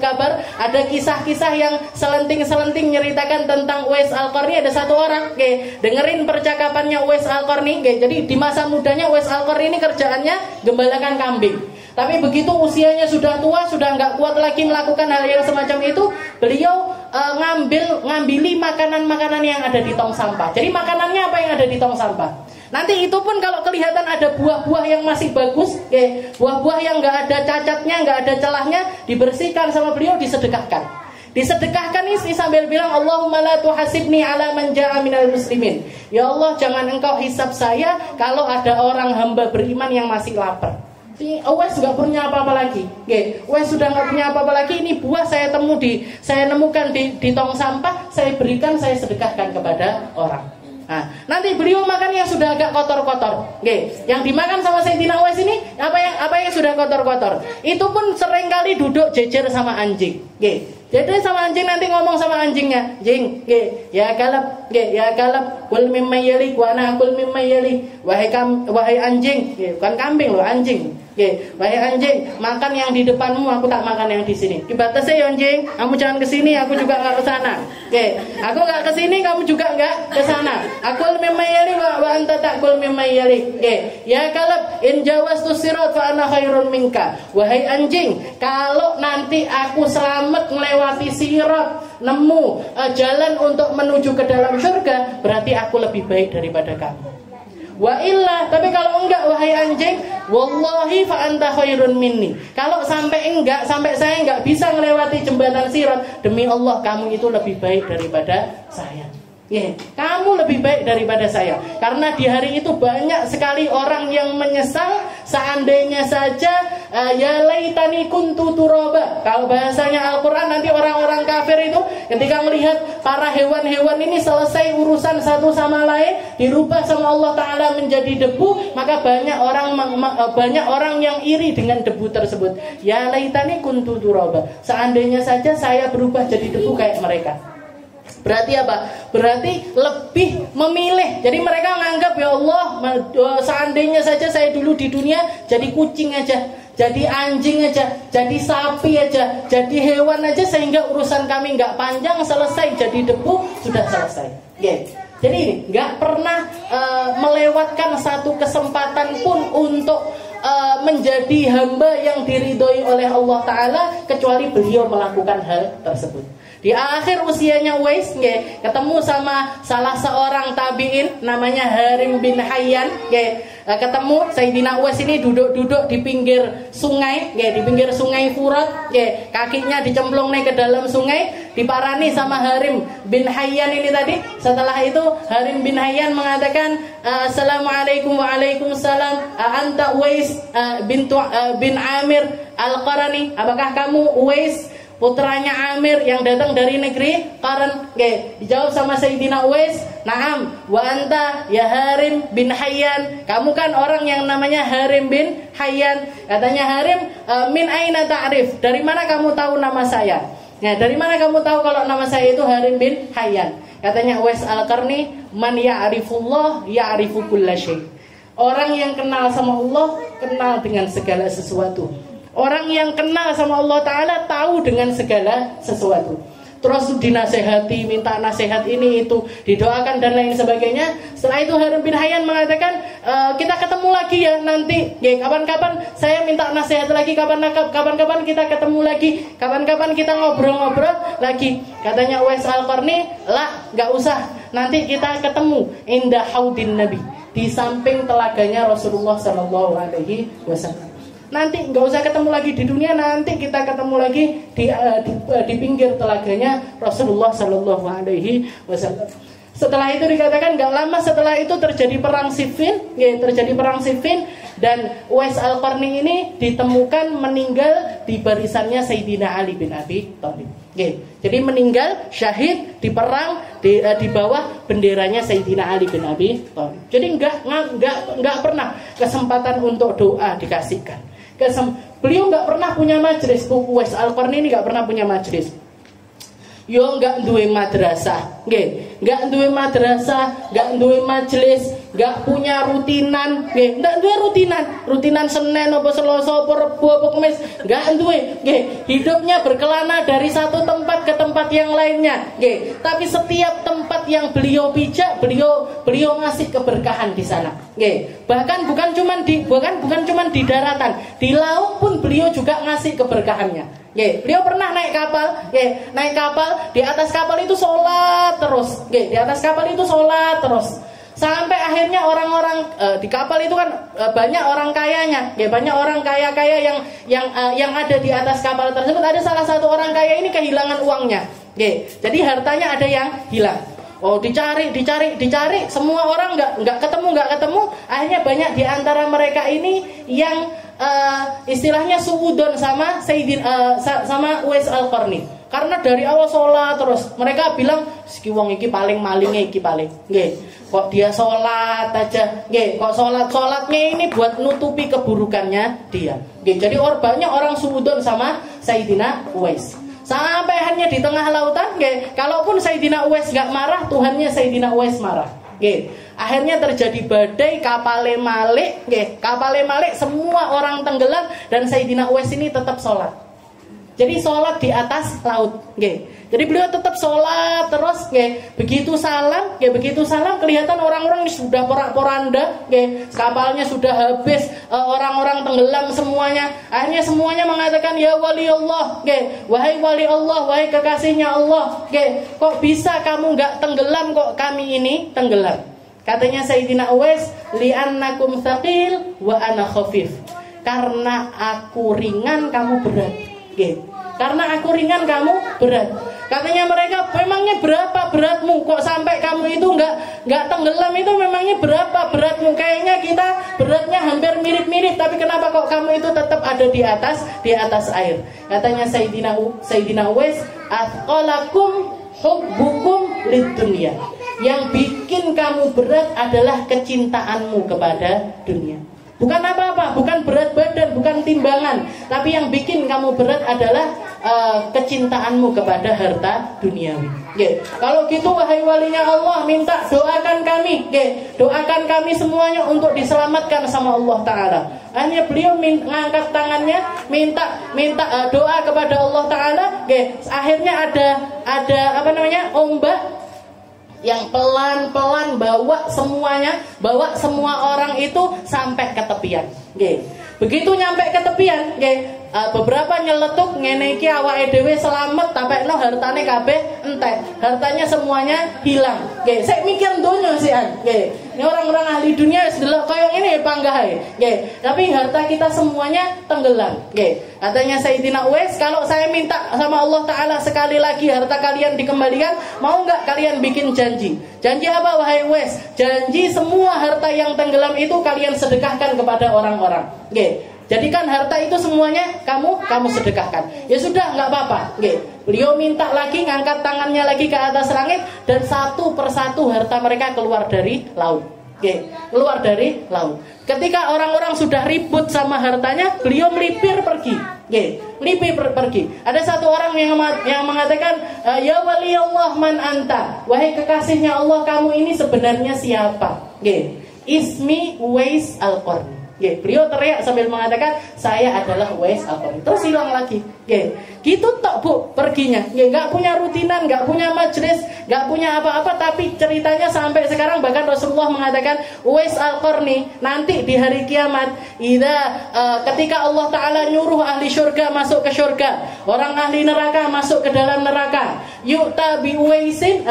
kabar. Ada kisah-kisah yang selenting-selenting nyeritakan tentang Uwais Al-Qarni. Ada satu orang, dengerin percakapannya Uwais Al-Qarni. Jadi di masa mudanya Uwais Al-Qarni ini kerjaannya gembalakan kambing. Tapi begitu usianya sudah tua, sudah nggak kuat lagi melakukan hal yang semacam itu, beliau ngambil makanan-makanan yang ada di tong sampah. Jadi makanannya apa yang ada di tong sampah? Nanti itu pun kalau kelihatan ada buah-buah yang masih bagus, buah-buah yang nggak ada cacatnya, nggak ada celahnya, dibersihkan sama beliau, disedekahkan. Disedekahkan ini sambil bilang, Allahumma la tuhasibni ala man ja'a minal muslimin. Ya Allah, jangan engkau hisab saya kalau ada orang hamba beriman yang masih lapar. Uwais nggak punya apa-apa lagi. Uwais sudah nggak punya apa-apa lagi. Ini buah saya nemukan di tong sampah, saya berikan, saya sedekahkan kepada orang. Nah, nanti beliau makan yang sudah agak kotor-kotor. Oke, yang dimakan sama Sayyidina Uwais ini apa yang sudah kotor-kotor. Itu pun seringkali duduk jejer sama anjing. Oke. Jadi sama anjing nanti ngomong sama anjingnya, "Jing, oke, ya kalab, kul mimma yali wa ana kul mimma yali." Wahai anjing, bukan kambing loh, anjing. Wahai anjing, makan yang di depanmu, aku tak makan yang di sini. Dibatasi ya anjing, kamu jangan ke sini, aku juga enggak ke sana. Aku enggak ke sini, kamu juga enggak ke sana. Akul mimma yali wa anta ta'kul mimma yali. Ya kalab, in jawastu sirat fa ana khairun minka. Wahai anjing, kalau nanti aku selamat melewati sirat, nemu jalan untuk menuju ke dalam surga, berarti aku lebih baik daripada kamu. Wa illa, tapi kalau enggak wahai anjing, wallahi fa anta khairun minni. Kalau sampai saya enggak bisa melewati jembatan sirat, demi Allah kamu itu lebih baik daripada saya. Kamu lebih baik daripada saya. Karena di hari itu banyak sekali orang yang menyesal, seandainya saja ya laitani kuntu turaba. Kalau bahasanya Al-Quran, nanti orang-orang kafir itu ketika melihat para hewan-hewan ini selesai urusan satu sama lain, dirubah sama Allah Ta'ala menjadi debu, maka banyak orang yang iri dengan debu tersebut. Ya laitani kuntu turaba. Seandainya saja saya berubah jadi debu kayak mereka. Berarti apa? Berarti lebih memilih. Jadi mereka menganggap, ya Allah, seandainya saja saya dulu di dunia jadi kucing aja, jadi anjing aja, jadi sapi aja, jadi hewan aja, sehingga urusan kami nggak panjang, selesai jadi debu, sudah selesai. Jadi ini nggak pernah melewatkan satu kesempatan pun untuk menjadi hamba yang diridhoi oleh Allah Ta'ala, kecuali beliau melakukan hal tersebut. Di akhir usianya Uwais ketemu sama salah seorang tabi'in namanya Harim bin Hayyan. Ketemu Sayyidina Uwais ini duduk-duduk di pinggir sungai, di pinggir sungai Furat, kakinya dicemplung nih ke dalam sungai, diparani sama Harim bin Hayyan ini tadi. Setelah itu Harim bin Hayyan mengatakan, "Assalamualaikum waalaikumsalam, anta Uwais bin Amir Al-Qarani? Apakah kamu Uwais putranya Amir yang datang dari negeri Qaran?" Dijawab sama Sayyidina Uwais, "Na'am, wa anta ya Harim bin Hayyan." Kamu kan orang yang namanya Harim bin Hayyan. Katanya Harim, "Min aina ta'rif?" Dari mana kamu tahu nama saya? Dari mana kamu tahu kalau nama saya itu Harim bin Hayyan? Katanya Uwais Al-Qarni, "Man ya'rifullah ya'rifu kulla syai'." Orang yang kenal sama Allah kenal dengan segala sesuatu. Orang yang kenal sama Allah Ta'ala tahu dengan segala sesuatu. Terus dinasehati, minta nasihat ini itu, didoakan dan lain sebagainya. Setelah itu Harim bin Hayyan mengatakan, "Kita ketemu lagi ya nanti. Kapan-kapan saya minta nasihat lagi, kapan-kapan kita ketemu lagi, kapan-kapan kita ngobrol-ngobrol lagi." Katanya Uwais Al-Qarni, "Lah, nggak usah. Nanti kita ketemu indah haudin Nabi, di samping telaganya Rasulullah Sallallahu Alaihi Wasallam. Nanti nggak usah ketemu lagi di dunia, nanti kita ketemu lagi di pinggir telaganya Rasulullah Sallallahu Alaihi Wasallam." Setelah itu dikatakan nggak lama setelah itu terjadi perang Siffin, dan Uwais Al-Qarni ini ditemukan meninggal di barisannya Sayyidina Ali bin Abi Thalib. Jadi meninggal syahid di perang di bawah benderanya Sayyidina Ali bin Abi Thalib. Jadi nggak pernah kesempatan untuk doa dikasihkan. Beliau nggak pernah punya majelis. Uwais Al-Qarni ini nggak pernah punya majelis. Yo nggak duwe madrasah, nggak duwe madrasah, nggak duwe majelis, nggak punya rutinan, nggak duwe rutinan Senin apa Selasa apa Rebo apa Kamis, nggak duwe. Hidupnya berkelana dari satu tempat ke tempat yang lainnya. Tapi setiap tempat yang beliau pijak, beliau ngasih keberkahan di sana. Bahkan bukan cuma di daratan, di laut pun beliau juga ngasih keberkahannya. Beliau pernah naik kapal, di atas kapal itu sholat terus, sampai akhirnya orang-orang di kapal itu kan banyak orang kayanya, banyak orang kaya yang ada di atas kapal tersebut. Ada salah satu orang kaya ini kehilangan uangnya, jadi hartanya ada yang hilang. Dicari, semua orang nggak ketemu. Akhirnya banyak di antara mereka ini yang istilahnya suudon sama Uwais Al-Qarni. Karena dari awal sholat terus mereka bilang iki wong iki paling malingnya iki paling. Nggih. Kok dia sholat aja. Nggih, kok sholatnya ini buat nutupi keburukannya dia. Nggih, jadi banyak orang suudon sama Sayyidina Uwais. Sampai hanya di tengah lautan, nggih, kalaupun Sayyidina Uwais enggak marah, Tuhannya Sayyidina Uwais marah. Nggih. Akhirnya terjadi badai, kapale Malik, nggih, kapale Malik semua orang tenggelam dan Sayyidina Uwais ini tetap sholat. Jadi sholat di atas laut, nggih. Jadi beliau tetap sholat terus, nggih. Begitu salam kelihatan orang-orang sudah porak-poranda, nggih. Kapalnya sudah habis, orang-orang tenggelam semuanya. Akhirnya semuanya mengatakan ya wali Allah, nggih. Wahai wali Allah, wahai kekasihnya Allah, nggih. Kok bisa kamu nggak tenggelam, kok kami ini tenggelam? Katanya Sayyidina Uwais, li'annakum thaqil wa ana khafif. Karena aku ringan, kamu berat. Nggih. Karena aku ringan, kamu berat. Katanya mereka, memangnya berapa beratmu? Kok sampai kamu itu nggak tenggelam itu memangnya berapa beratmu? Kayaknya kita beratnya hampir mirip-mirip, tapi kenapa kok kamu itu tetap ada di atas air? Katanya Sayyidina Uwais, athqalakum hubbukum lidunya. Yang bikin kamu berat adalah kecintaanmu kepada dunia. Bukan apa-apa, bukan berat badan, bukan timbangan, tapi yang bikin kamu berat adalah kecintaanmu kepada harta duniawi. Nggih. Kalau gitu wahai walinya Allah, minta doakan kami, nggih. Doakan kami semuanya untuk diselamatkan sama Allah Taala. Hanya beliau mengangkat tangannya, minta doa kepada Allah Taala, nggih. Akhirnya ada ombak yang pelan-pelan bawa semua orang itu sampai ke tepian. Nggih. Begitu nyampe ke tepian, nggih, beberapa nyeletuk ngene iki awake dhewe selamat tapekno hartane kabeh entek. Hartanya semuanya hilang. Nggih, sik mikir donya sih an. Nggih. Ini orang-orang ahli dunia wis delok koyo ngene panggah ae. Nggih. Tapi harta kita semuanya tenggelam. Nggih. Katanya Sayyidina Uwais, kalau saya minta sama Allah Taala sekali lagi harta kalian dikembalikan, mau enggak kalian bikin janji? Janji apa wahai Uwais? Janji semua harta yang tenggelam itu kalian sedekahkan kepada orang-orang. Nggih. Jadikan harta itu semuanya kamu sedekahkan. Ya sudah, nggak apa-apa. Nggih. Beliau minta lagi, ngangkat tangannya lagi ke atas langit dan satu persatu harta mereka keluar dari laut. Nggih. Keluar dari laut. Ketika orang-orang sudah ribut sama hartanya, beliau melipir pergi. Nggih. Melipir pergi. Ada satu orang yang mengatakan, ya wali Allah man anta. Wahai kekasihnya Allah, kamu ini sebenarnya siapa? Nggih. Ismi Uwais Al-Qarni. Nggih, beliau teriak sambil mengatakan saya adalah Uwais Al-Qarni. Terus hilang lagi. Nggih. Gitu tok Bu perginya. Nggih, enggak punya rutinan, enggak punya majelis, enggak punya apa-apa, tapi ceritanya sampai sekarang bahkan Rasulullah mengatakan Uwais Al-Qarni nanti di hari kiamat ketika Allah Taala nyuruh ahli syurga masuk ke syurga, orang ahli neraka masuk ke dalam neraka. Yu'ta bi Uwaisin,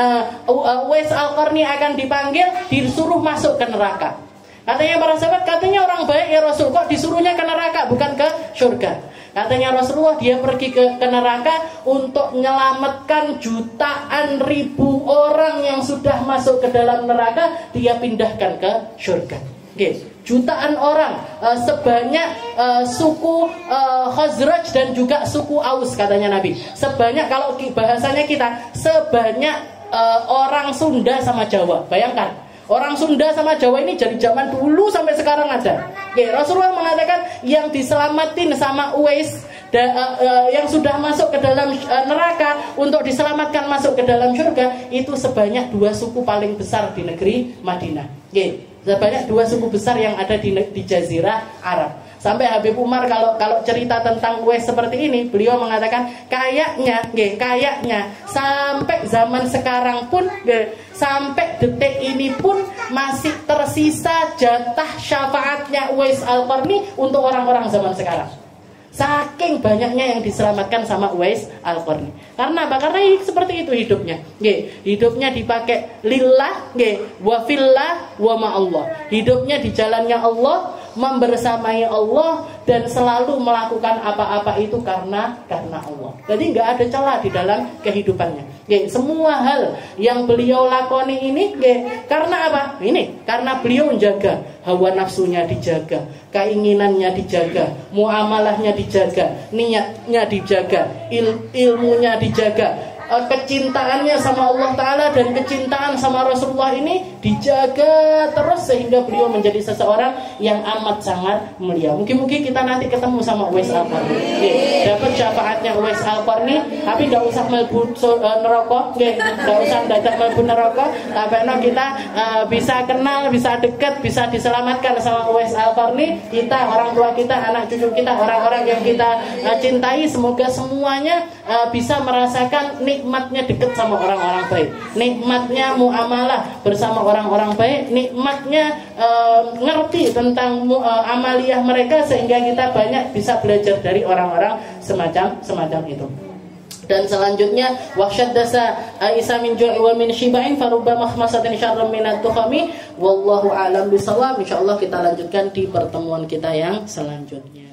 Uwais Al-Qarni akan dipanggil, disuruh masuk ke neraka. Katanya para sahabat, katanya orang baik ya Rasul, kok disuruhnya ke neraka bukan ke surga? Katanya Rasulullah, dia pergi ke neraka untuk menyelamatkan jutaan ribu orang yang sudah masuk ke dalam neraka, dia pindahkan ke surga. Okay. Jutaan orang, sebanyak suku Khazraj dan juga suku Aus, katanya Nabi. Sebanyak, kalau bahasanya kita, sebanyak orang Sunda sama Jawa. Bayangkan. Orang Sunda sama Jawa ini dari zaman dulu sampai sekarang ada. Oke, Rasulullah mengatakan yang diselamatin sama Uwais yang sudah masuk ke dalam neraka untuk diselamatkan masuk ke dalam surga itu sebanyak 2 suku paling besar di negeri Madinah. Oke, sebanyak 2 suku besar yang ada di Jazirah Arab. Sampai Habib Umar kalau cerita tentang Uwais seperti ini, beliau mengatakan kayaknya sampai zaman sekarang pun, sampai detik ini pun masih tersisa jatah syafaatnya Uwais Al-Qarni untuk orang-orang zaman sekarang. Saking banyaknya yang diselamatkan sama Uwais Al-Qarni. Karena apa? Karena seperti itu hidupnya. Hidupnya dipakai lillah, wa fillah, wa ma'allah. Hidupnya di jalannya Allah, membersamai Allah, dan selalu melakukan apa-apa itu karena Allah. Jadi nggak ada celah di dalam kehidupannya. Semua hal yang beliau lakoni ini karena apa? Ini karena beliau menjaga hawa nafsunya, dijaga keinginannya, dijaga muamalahnya, dijaga niatnya, dijaga ilmunya, dijaga kecintaannya sama Allah Ta'ala dan kecintaan sama Rasulullah ini dijaga terus sehingga beliau menjadi seseorang yang amat sangat mulia. Mungkin kita nanti ketemu sama Uwais Al-Qarni, dapat syafaatnya Uwais Al-Qarni, tapi gak usah mlebu neraka, gak usah dadak mlebu neraka, tapi kita bisa kenal, bisa dekat, bisa diselamatkan sama Uwais Al-Qarni. Kita, orang tua kita, anak cucu kita, orang-orang yang kita cintai, semoga semuanya bisa merasakan nikmatnya dekat sama orang-orang baik, nikmatnya muamalah bersama orang-orang baik, nikmatnya ngerti tentang amaliyah mereka, sehingga kita banyak bisa belajar dari orang-orang semacam itu. Dan selanjutnya wahsyaddasa Aisyah min ju'i wa min shiba'in farubba makhmasatin syarram minat tukhami wallahu a'lam bisawab. Insyaallah kita lanjutkan di pertemuan kita yang selanjutnya.